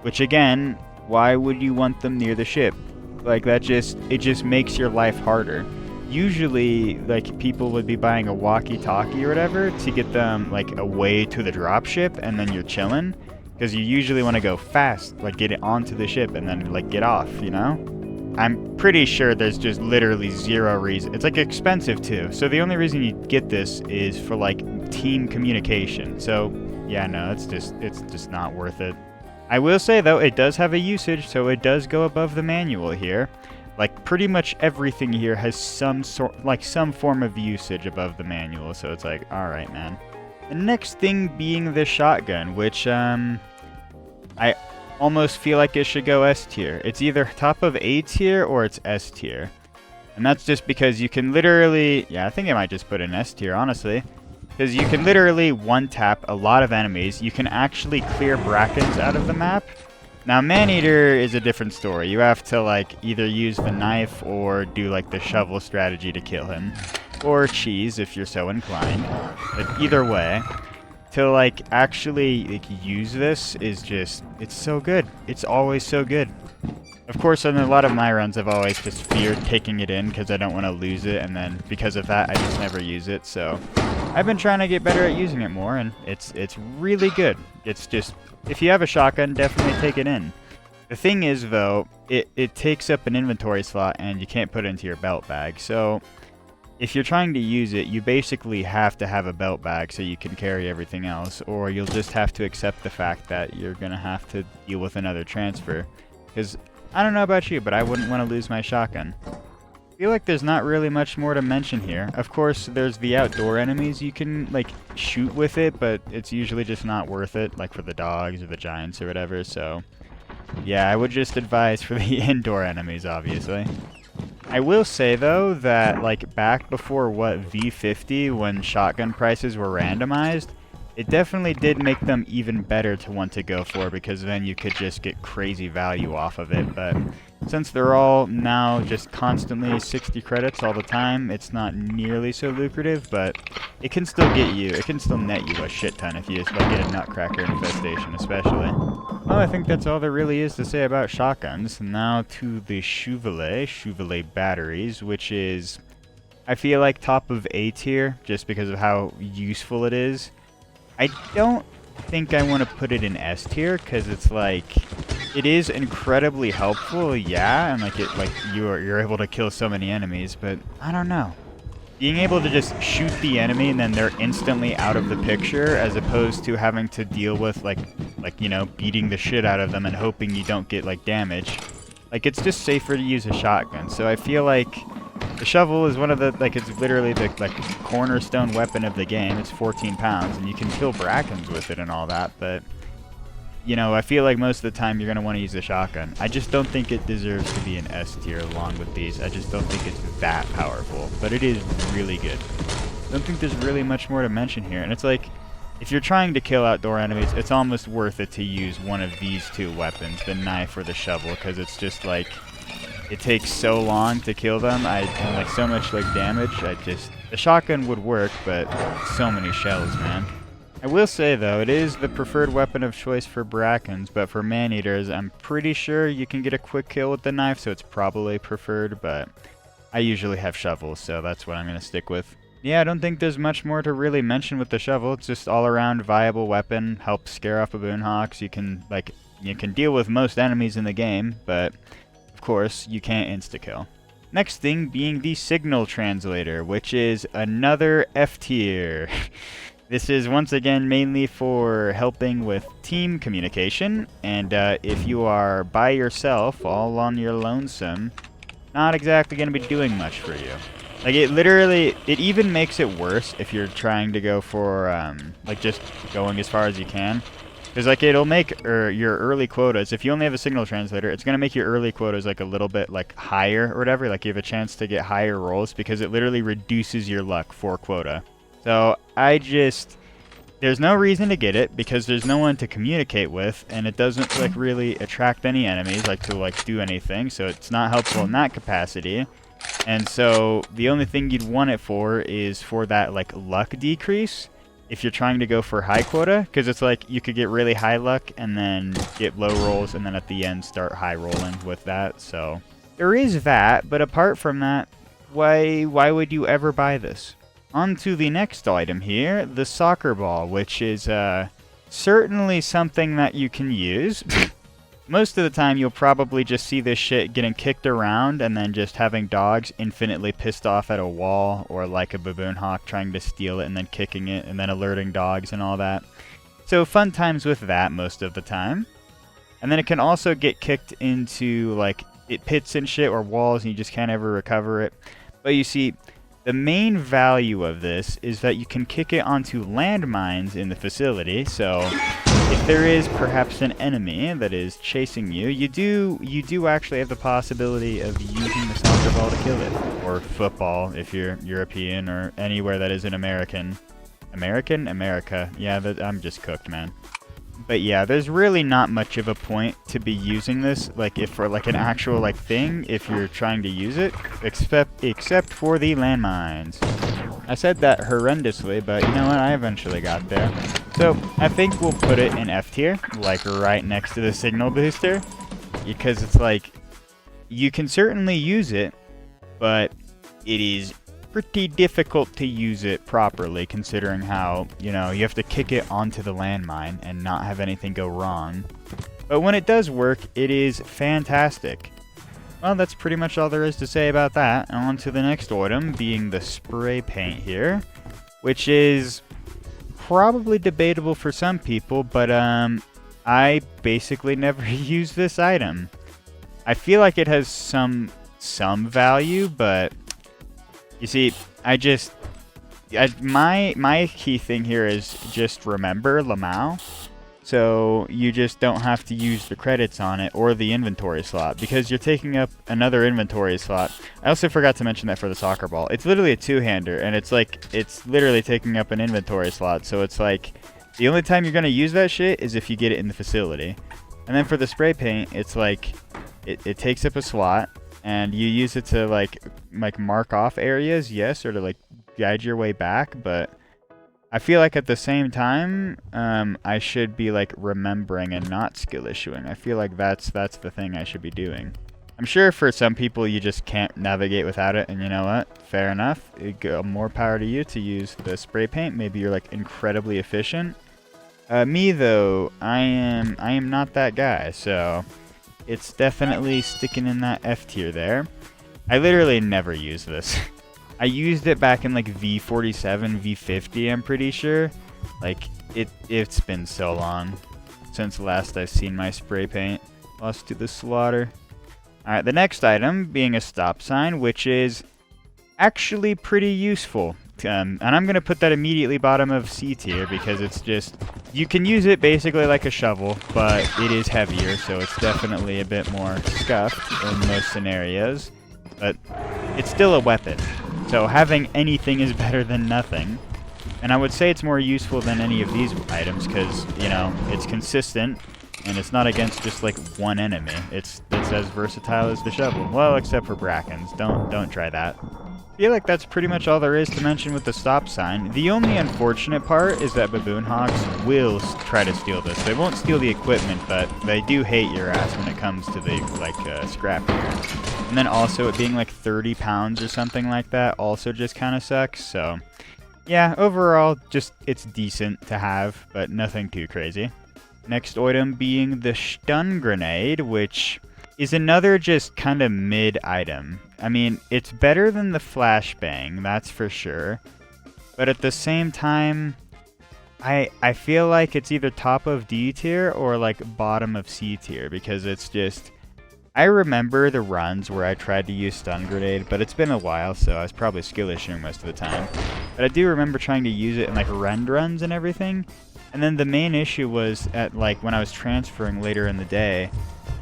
Speaker 1: Which again, why would you want them near the ship? Like, it just makes your life harder. Usually, like, people would be buying a walkie-talkie or whatever to get them, like, away to the dropship, and then you're chilling. Because you usually want to go fast, like, get it onto the ship and then, like, get off, you know? I'm pretty sure there's just literally zero reason. It's, like, expensive, too. So the only reason you get this is for, like, team communication. So, yeah, no, it's just not worth it. I will say, though, it does have a usage, so it does go above the manual here. Like, pretty much everything here has some form of usage above the manual, so it's like, alright, man. The next thing being the shotgun, which, I almost feel like it should go S tier. It's either top of A tier or it's S tier. And that's just because you can literally, yeah, I think I might just put an S tier, honestly. Because you can literally one-tap a lot of enemies. You can actually clear Brackens out of the map. Now, Maneater is a different story. You have to, like, either use the knife or do, like, the shovel strategy to kill him. Or cheese, if you're so inclined. But either way, to, like, actually like, use this is just, it's so good. It's always so good. Of course, in a lot of my runs, I've always just feared taking it in because I don't want to lose it, and then because of that, I just never use it. So I've been trying to get better at using it more, and it's really good. It's just, if you have a shotgun, definitely take it in. The thing is, though, it takes up an inventory slot, and you can't put it into your belt bag. So if you're trying to use it, you basically have to have a belt bag so you can carry everything else, or you'll just have to accept the fact that you're going to have to deal with another transfer. Because I don't know about you, but I wouldn't want to lose my shotgun. I feel like there's not really much more to mention here. Of course, there's the outdoor enemies you can, like, shoot with it, but it's usually just not worth it, like for the dogs or the giants or whatever, so yeah, I would just advise for the indoor enemies, obviously. I will say, though, that, like, back before, V50, when shotgun prices were randomized, it definitely did make them even better to want to go for, because then you could just get crazy value off of it. But since they're all now just constantly 60 credits all the time, it's not nearly so lucrative, but it can still get you, it can still net you a shit ton if you just like get a nutcracker infestation, especially. Well, I think that's all there really is to say about shotguns. Now to the Chevrolet batteries, which is, I feel like, top of A tier, just because of how useful it is. I don't think I want to put it in S tier, because it's like, it is incredibly helpful, yeah, and like you're able to kill so many enemies, but I don't know. Being able to just shoot the enemy and then they're instantly out of the picture, as opposed to having to deal with like you know, beating the shit out of them and hoping you don't get like damage. Like, it's just safer to use a shotgun. So I feel like the shovel is one of the, like, it's literally the, like, cornerstone weapon of the game. It's 14 pounds, and you can kill Brackens with it and all that, but, you know, I feel like most of the time you're going to want to use the shotgun. I just don't think it deserves to be an S tier along with these. I just don't think it's that powerful, but it is really good. I don't think there's really much more to mention here, and it's like, if you're trying to kill outdoor enemies, it's almost worth it to use one of these two weapons, the knife or the shovel, because it's just like, it takes so long to kill them, and like so much like damage, the shotgun would work, but so many shells, man. I will say though, it is the preferred weapon of choice for Brackens, but for man-eaters, I'm pretty sure you can get a quick kill with the knife, so it's probably preferred, but I usually have shovels, so that's what I'm going to stick with. Yeah, I don't think there's much more to really mention with the shovel. It's just all-around viable weapon, helps scare off baboonhawks. You can deal with most enemies in the game, but of course, you can't insta-kill. Next thing being the Signal Translator, which is another F tier. This is once again mainly for helping with team communication, and if you are by yourself, all on your lonesome, not exactly going to be doing much for you. Like, it even makes it worse if you're trying to go for, like, just going as far as you can. Because, like, it'll make your early quotas, if you only have a Signal Translator, it's going to make your early quotas, like, a little bit, like, higher or whatever. Like, you have a chance to get higher rolls because it literally reduces your luck for quota. So, there's no reason to get it because there's no one to communicate with, and it doesn't, like, really attract any enemies, like, to, like, do anything. So, it's not helpful in that capacity. And so the only thing you'd want it for is for that, like, luck decrease if you're trying to go for high quota, because it's like you could get really high luck and then get low rolls and then at the end start high rolling with that. So there is that, but apart from that, why would you ever buy this? On to the next item here, the soccer ball, which is certainly something that you can use. Most of the time, you'll probably just see this shit getting kicked around and then just having dogs infinitely pissed off at a wall or like a baboon hawk trying to steal it and then kicking it and then alerting dogs and all that. So fun times with that most of the time. And then it can also get kicked into like pits and shit or walls and you just can't ever recover it. But you see, the main value of this is that you can kick it onto landmines in the facility. So if there is perhaps an enemy that is chasing you, you do actually have the possibility of using the soccer ball to kill it. Or football if you're European, or anywhere that is an American. America. Yeah, I'm just cooked, man. But yeah, there's really not much of a point to be using this, like if for like an actual like thing, if you're trying to use it, except for the landmines. I said that horrendously, but you know what, I eventually got there. So I think we'll put it in F tier, like right next to the signal booster, because it's like, you can certainly use it, but it is pretty difficult to use it properly, considering how, you know, you have to kick it onto the landmine and not have anything go wrong. But when it does work, it is fantastic. Well, that's pretty much all there is to say about that. On to the next item, being the spray paint here, which is probably debatable for some people, but I basically never use this item. I feel like it has some value, but you see, my key thing here is just remember Lamau. So you just don't have to use the credits on it or the inventory slot, because you're taking up another inventory slot. I also forgot to mention that for the soccer ball. It's literally a two-hander, and it's literally taking up an inventory slot. So it's like, the only time you're going to use that shit is if you get it in the facility. And then for the spray paint, it's like, it takes up a slot, and you use it to like mark off areas, yes, or to like guide your way back, but I feel like at the same time, I should be like remembering and not skill issuing. I feel like that's the thing I should be doing. I'm sure for some people you just can't navigate without it, and you know what? Fair enough. More power to you to use the spray paint. Maybe you're like incredibly efficient. Me though, I am not that guy, so it's definitely sticking in that F tier there. I literally never use this. I used it back in like V47, V50, I'm pretty sure. Like, it's been so long since last I've seen my spray paint. Lost to the slaughter. Alright, the next item being a stop sign, which is actually pretty useful. And I'm going to put that immediately bottom of C tier, because it's just, you can use it basically like a shovel, but it is heavier, so it's definitely a bit more scuffed in most scenarios. But it's still a weapon. So having anything is better than nothing. And I would say it's more useful than any of these items because, you know, it's consistent and it's not against just like one enemy. It's as versatile as the shovel. Well, except for Brackens. Don't try that. I feel like that's pretty much all there is to mention with the stop sign. The only unfortunate part is that baboon hogs will try to steal this. They won't steal the equipment, but they do hate your ass when it comes to the like scrap here. And then also it being like 30 pounds or something like that also just kind of sucks. So yeah, overall just it's decent to have, but nothing too crazy. Next item being the stun grenade, which is another just kind of mid item. I mean, it's better than the flashbang, that's for sure. But at the same time, I feel like it's either top of D tier or like bottom of C tier, because it's just, I remember the runs where I tried to use stun grenade, but it's been a while, so I was probably skill issuing most of the time. But I do remember trying to use it in like rend runs and everything. And then the main issue was at like when I was transferring later in the day,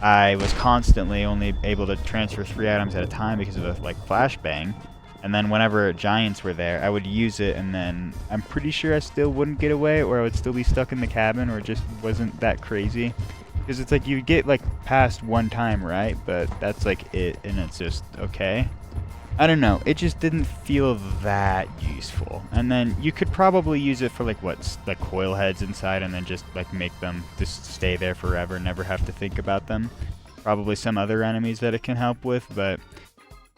Speaker 1: I was constantly only able to transfer 3 items at a time because of the like flashbang. And then whenever giants were there, I would use it, and then I'm pretty sure I still wouldn't get away, or I would still be stuck in the cabin, or it just wasn't that crazy. Because it's like you get like past one time, right? But that's like it, and it's just okay. I don't know, it just didn't feel that useful. And then you could probably use it for like what, like coil heads inside, and then just like make them just stay there forever, never have to think about them. Probably some other enemies that it can help with, but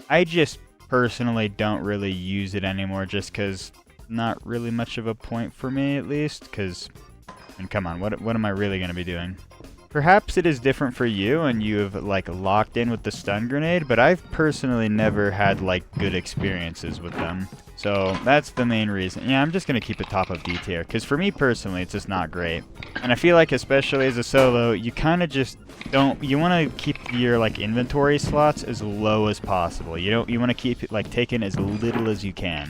Speaker 1: I just personally don't really use it anymore, just because not really much of a point for me, at least. Because, I mean, come on, what am I really going to be doing? Perhaps it is different for you and you have like locked in with the stun grenade, but I've personally never had like good experiences with them. So that's the main reason. Yeah, I'm just going to keep it top of D tier, because for me personally it's just not great. And I feel like especially as a solo, you kind of just don't, you want to keep your like inventory slots as low as possible. You want to keep it like taken as little as you can.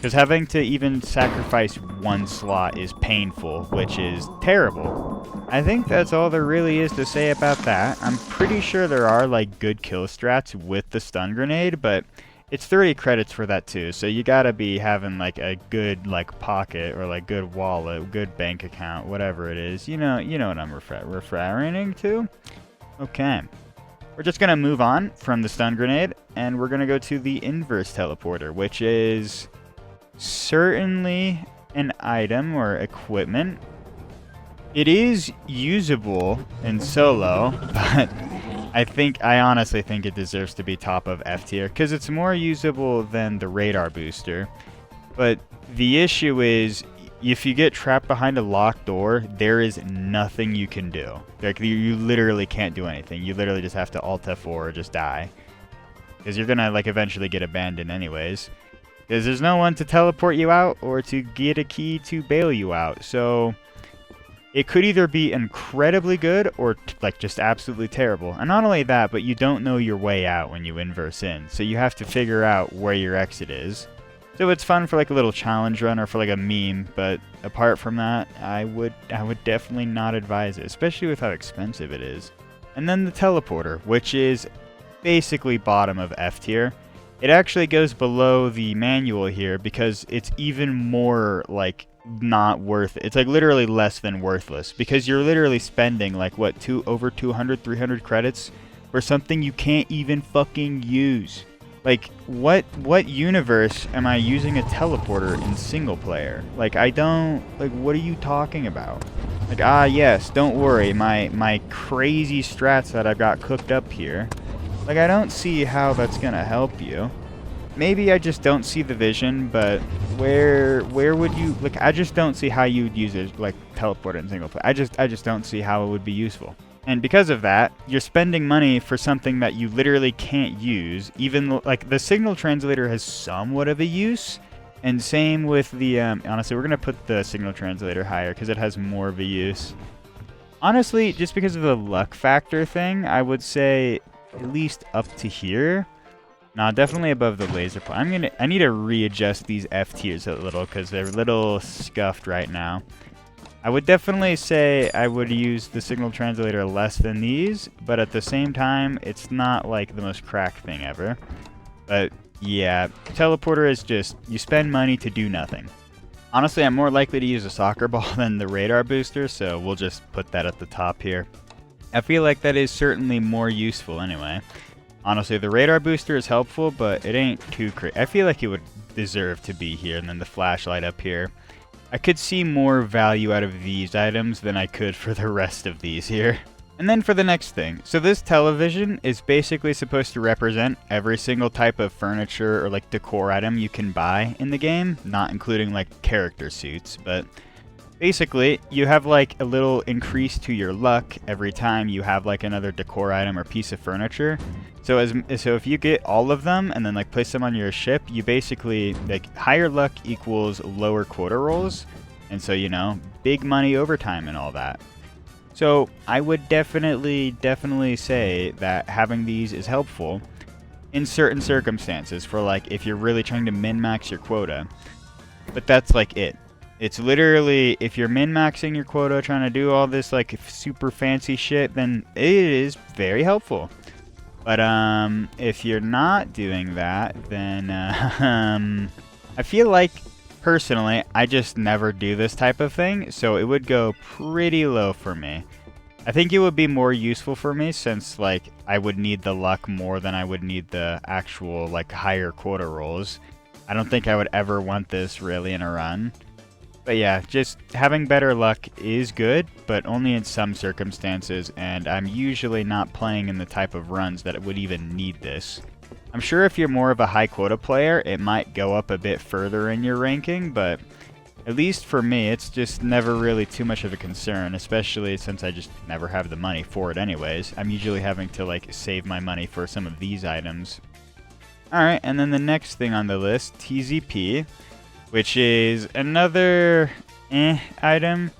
Speaker 1: Because having to even sacrifice one slot is painful, which is terrible. I think that's all there really is to say about that. I'm pretty sure there are like good kill strats with the stun grenade, but it's 30 credits for that too. So you gotta be having like a good like pocket or like good wallet, good bank account, whatever it is. You know what I'm referring to. Okay. We're just gonna move on from the stun grenade, and we're gonna go to the inverse teleporter, which is certainly an item or equipment. It is usable in solo, but I honestly think it deserves to be top of F tier because it's more usable than the radar booster. But the issue is, if you get trapped behind a locked door, there is nothing you can do. Like, you literally can't do anything. You literally just have to Alt F4 or just die. Because you're gonna like eventually get abandoned anyways. Because there's no one to teleport you out or to get a key to bail you out. So it could either be incredibly good or like just absolutely terrible. And not only that, but you don't know your way out when you inverse in. So you have to figure out where your exit is. So it's fun for like a little challenge run or for like a meme, but apart from that, I would definitely not advise it, especially with how expensive it is. And then the teleporter, which is basically bottom of F tier. It actually goes below the manual here because it's even more like not worth it. It's like literally less than worthless because you're literally spending like what, over 200, 300 credits for something you can't even fucking use. Like, what universe am I using a teleporter in single player? Like, I don't, like, what are you talking about? Like, yes, don't worry, my crazy strats that I've got cooked up here. Like, I don't see how that's gonna help you. Maybe I just don't see the vision, but where would you, like, I just don't see how you'd use it, like, teleport in single player. I just don't see how it would be useful. And because of that, you're spending money for something that you literally can't use. Even, like, the signal translator has somewhat of a use. And same with the, honestly, we're going to put the signal translator higher because it has more of a use. Honestly, just because of the luck factor thing, I would say at least up to here. Nah, definitely above the laser point. I need to readjust these F tiers a little because they're a little scuffed right now. I would definitely say I would use the signal translator less than these, but at the same time, it's not like the most cracked thing ever. But yeah, teleporter is just, you spend money to do nothing. Honestly, I'm more likely to use a soccer ball than the radar booster, so we'll just put that at the top here. I feel like that is certainly more useful anyway. Honestly, the radar booster is helpful, but it ain't too crazy. I feel like it would deserve to be here, and then the flashlight up here. I could see more value out of these items than I could for the rest of these here. And then for the next thing. So this television is basically supposed to represent every single type of furniture or like decor item you can buy in the game, not including like character suits, but basically you have like a little increase to your luck every time you have like another decor item or piece of furniture. So if you get all of them and then like place them on your ship, you basically, like, higher luck equals lower quota rolls. And so, you know, big money overtime and all that. So I would definitely say that having these is helpful in certain circumstances for like if you're really trying to min-max your quota. But that's like it. It's literally, if you're min-maxing your quota, trying to do all this like super fancy shit, then it is very helpful. But if you're not doing that, then I feel like, personally, I just never do this type of thing, so it would go pretty low for me. I think it would be more useful for me since, like, I would need the luck more than I would need the actual, like, higher quota rolls. I don't think I would ever want this really in a run. But yeah, just having better luck is good, but only in some circumstances, and I'm usually not playing in the type of runs that would even need this. I'm sure if you're more of a high quota player, it might go up a bit further in your ranking, but at least for me, it's just never really too much of a concern, especially since I just never have the money for it anyways. I'm usually having to like save my money for some of these items. Alright, and then the next thing on the list, TZP. Which is another item.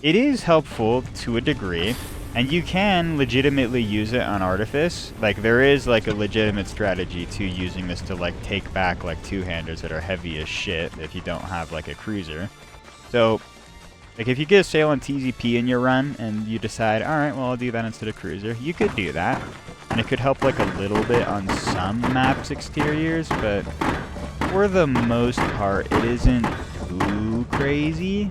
Speaker 1: It is helpful to a degree. And you can legitimately use it on Artifice. Like, there is, like, a legitimate strategy to using this to, like, take back, like, two-handers that are heavy as shit if you don't have, like, a cruiser. So, like, if you get a sale on TZP in your run and you decide, alright, well, I'll do that instead of cruiser, you could do that. And it could help, like, a little bit on some maps' exteriors, but for the most part, it isn't too crazy.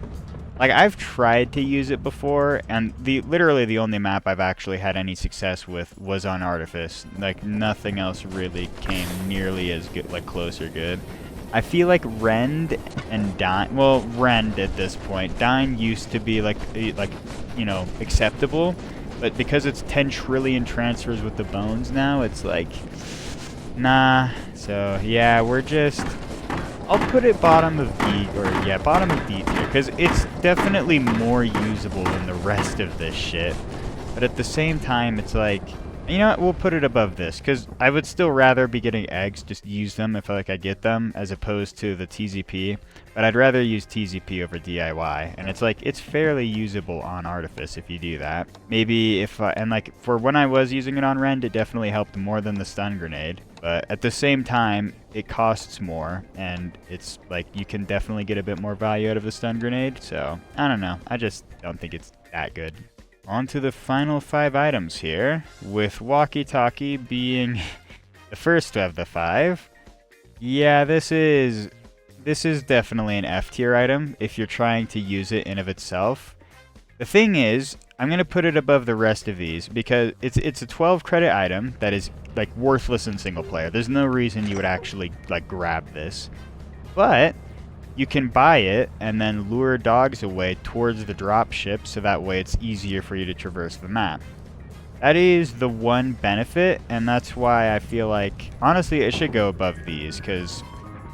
Speaker 1: Like, I've tried to use it before, and literally the only map I've actually had any success with was on Artifice. Like, nothing else really came nearly as good, like, close or good. I feel like Rend and Dine, well, Rend at this point. Dine used to be, like, you know, acceptable, but because it's 10 trillion transfers with the bones now, it's like, nah. So, yeah, we're just... I'll put it bottom of D, or yeah, bottom of D tier, because it's definitely more usable than the rest of this shit. But at the same time, it's like, you know what, we'll put it above this, because I would still rather be getting eggs, just use them if I get them, as opposed to the TZP. But I'd rather use TZP over DIY, and it's like, it's fairly usable on Artifice if you do that. Maybe if, and like, for when I was using it on Rend, it definitely helped more than the stun grenade. But at the same time, it costs more, and it's like, you can definitely get a bit more value out of the stun grenade, so, I don't know, I just don't think it's that good. On to the final 5 items here, with Walkie-Talkie being the first of the 5. Yeah, this is definitely an F tier item if you're trying to use it in of itself. The thing is, I'm going to put it above the rest of these because it's a 12 credit item that is like worthless in single player. There's no reason you would actually like grab this. But you can buy it and then lure dogs away towards the drop ship so that way it's easier for you to traverse the map. That is the one benefit, and that's why I feel like, honestly, it should go above these, because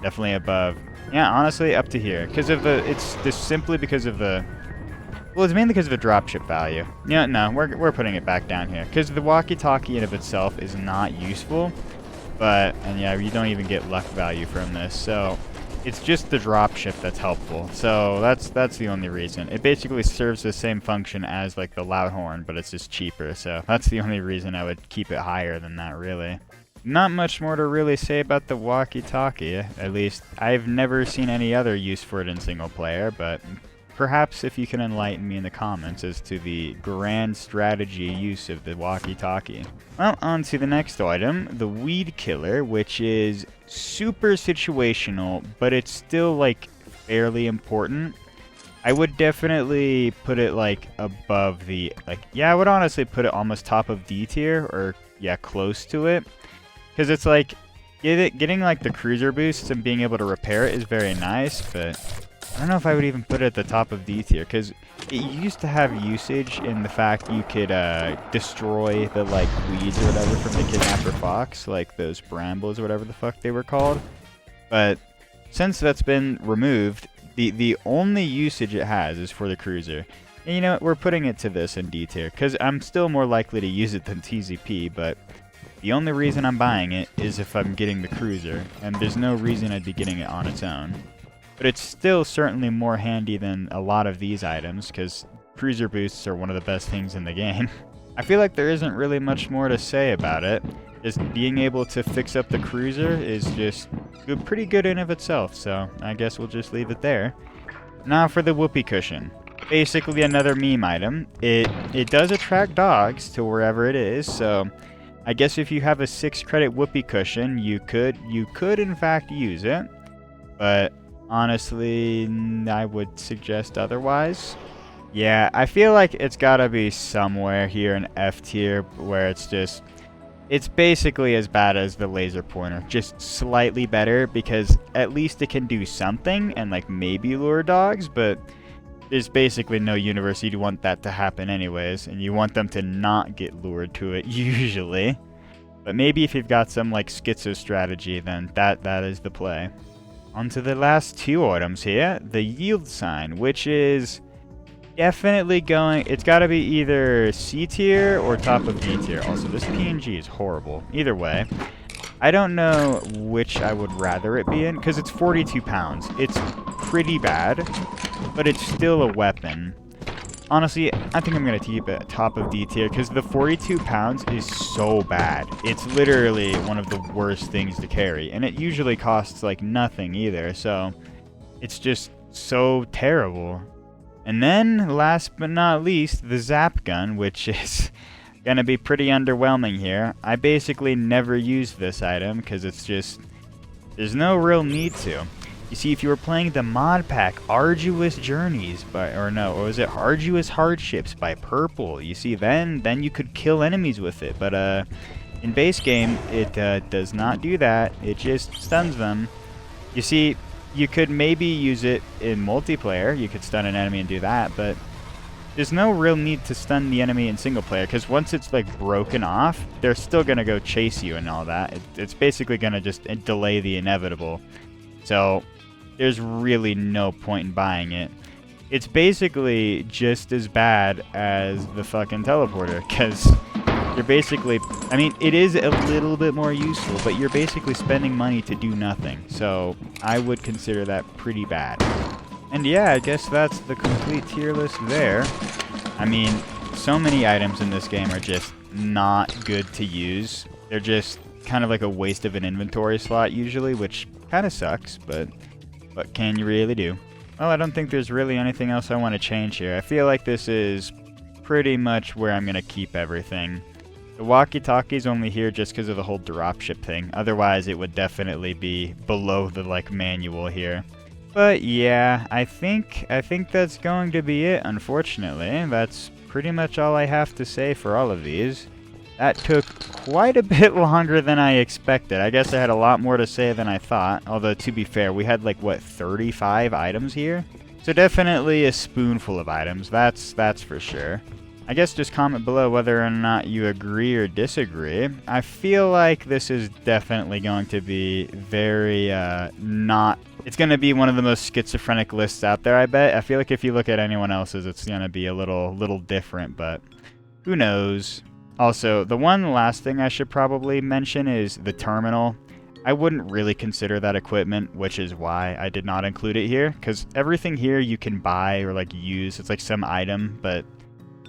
Speaker 1: definitely above, yeah, honestly, up to here. Because of the, it's just simply because of the, well, it's mainly because of the dropship value. Yeah, no, we're putting it back down here. Because the walkie-talkie in of itself is not useful, but, and yeah, you don't even get luck value from this, so it's just the dropship that's helpful. So that's the only reason. It basically serves the same function as like the loud horn, but it's just cheaper. So that's the only reason I would keep it higher than that, really. Not much more to really say about the walkie-talkie. At least I've never seen any other use for it in single player, but perhaps if you can enlighten me in the comments as to the grand strategy use of the walkie-talkie. Well, on to the next item, the weed killer, which is super situational, but it's still like fairly important. I would definitely put it like above the, like, yeah, I would honestly put it almost top of D tier, or yeah, close to it. Because it's like, getting like the cruiser boosts and being able to repair it is very nice, but I don't know if I would even put it at the top of D tier, because it used to have usage in the fact you could destroy the like weeds or whatever from the Kidnapper Fox, like those brambles or whatever the fuck they were called. But since that's been removed, the only usage it has is for the cruiser. And you know what, we're putting it to this in D tier, because I'm still more likely to use it than TZP, but the only reason I'm buying it is if I'm getting the cruiser, and there's no reason I'd be getting it on its own. But it's still certainly more handy than a lot of these items, because cruiser boosts are one of the best things in the game. I feel like there isn't really much more to say about it. Just being able to fix up the cruiser is just pretty good in of itself, so I guess we'll just leave it there. Now for the Whoopie Cushion. Basically another meme item. It does attract dogs to wherever it is, so I guess if you have a 6 credit Whoopie Cushion, you could in fact use it, but honestly, I would suggest otherwise. Yeah, I feel like it's gotta be somewhere here in F tier where it's basically as bad as the laser pointer, just slightly better, because at least it can do something and like maybe lure dogs, but there's basically no universe you'd want that to happen anyways, and you want them to not get lured to it usually. But maybe if you've got some like schizo strategy, then that is the play. On to the last 2 items here, the yield sign, which is definitely going, it's got to be either C tier or top of D tier. Also, this PNG is horrible. Either way, I don't know which I would rather it be in, because it's 42 pounds. It's pretty bad, but it's still a weapon. honestly, I think I'm going to keep it top of D tier because the 42 pounds is so bad. It's literally one of the worst things to carry, and it usually costs like nothing either, so it's just so terrible. And then, last but not least, the Zap Gun, which is going to be pretty underwhelming here. I basically never use this item because it's just, there's no real need to. You see, if you were playing the mod pack Arduous Journeys by, or was it Arduous Hardships by Purple? You see, then you could kill enemies with it. But in base game, it does not do that. It just stuns them. You see, you could maybe use it in multiplayer. You could stun an enemy and do that, but there's no real need to stun the enemy in single player because once it's like broken off, they're still gonna go chase you and all that. It's basically gonna just delay the inevitable. So there's really no point in buying it. It's basically just as bad as the fucking teleporter, because you're basically, I mean, it is a little bit more useful, but you're basically spending money to do nothing. So I would consider that pretty bad. And yeah, I guess that's the complete tier list there. I mean, so many items in this game are just not good to use. They're just kind of like a waste of an inventory slot usually, which kind of sucks, but what can you really do? Well, I don't think there's really anything else I want to change here. I feel like this is pretty much where I'm going to keep everything. The Walkie-Talkie is only here just because of the whole dropship thing. Otherwise, it would definitely be below the like manual here. But yeah, I think that's going to be it, unfortunately. That's pretty much all I have to say for all of these. That took quite a bit longer than I expected. I guess I had a lot more to say than I thought. Although, to be fair, we had like, what, 35 items here? So definitely a spoonful of items, that's for sure. I guess just comment below whether or not you agree or disagree. I feel like this is definitely going to be very, it's going to be one of the most schizophrenic lists out there, I bet. I feel like if you look at anyone else's, it's going to be a little different, but who knows? Also, the one last thing I should probably mention is the terminal. I wouldn't really consider that equipment, which is why I did not include it here, because everything here you can buy or like use. It's like some item, but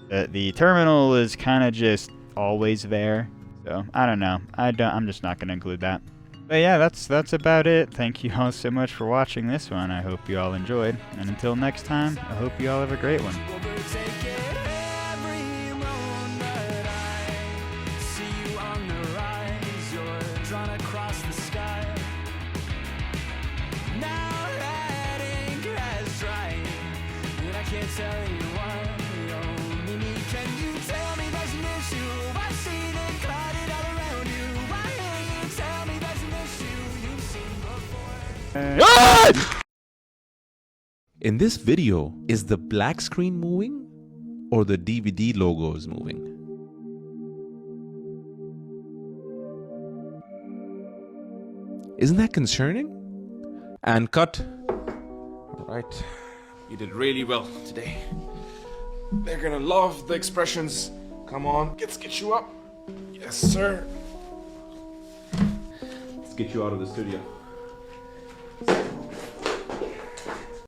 Speaker 1: the terminal is kind of just always there. So, I don't know. I'm just not going to include that. But yeah, that's about it. Thank you all so much for watching this one. I hope you all enjoyed. And until next time, I hope you all have a great one.
Speaker 2: Tell you why, Mimi, can you tell me there's an issue? I see they cut it all around you. Why can't you tell me there's an issue you've seen before?
Speaker 3: In this video, is the black screen moving or the DVD logo is moving? Isn't that concerning? And cut.
Speaker 4: All right. You did really well today. They're gonna love the expressions. Come on, let's get you up. Yes, sir. Let's get you out of the studio.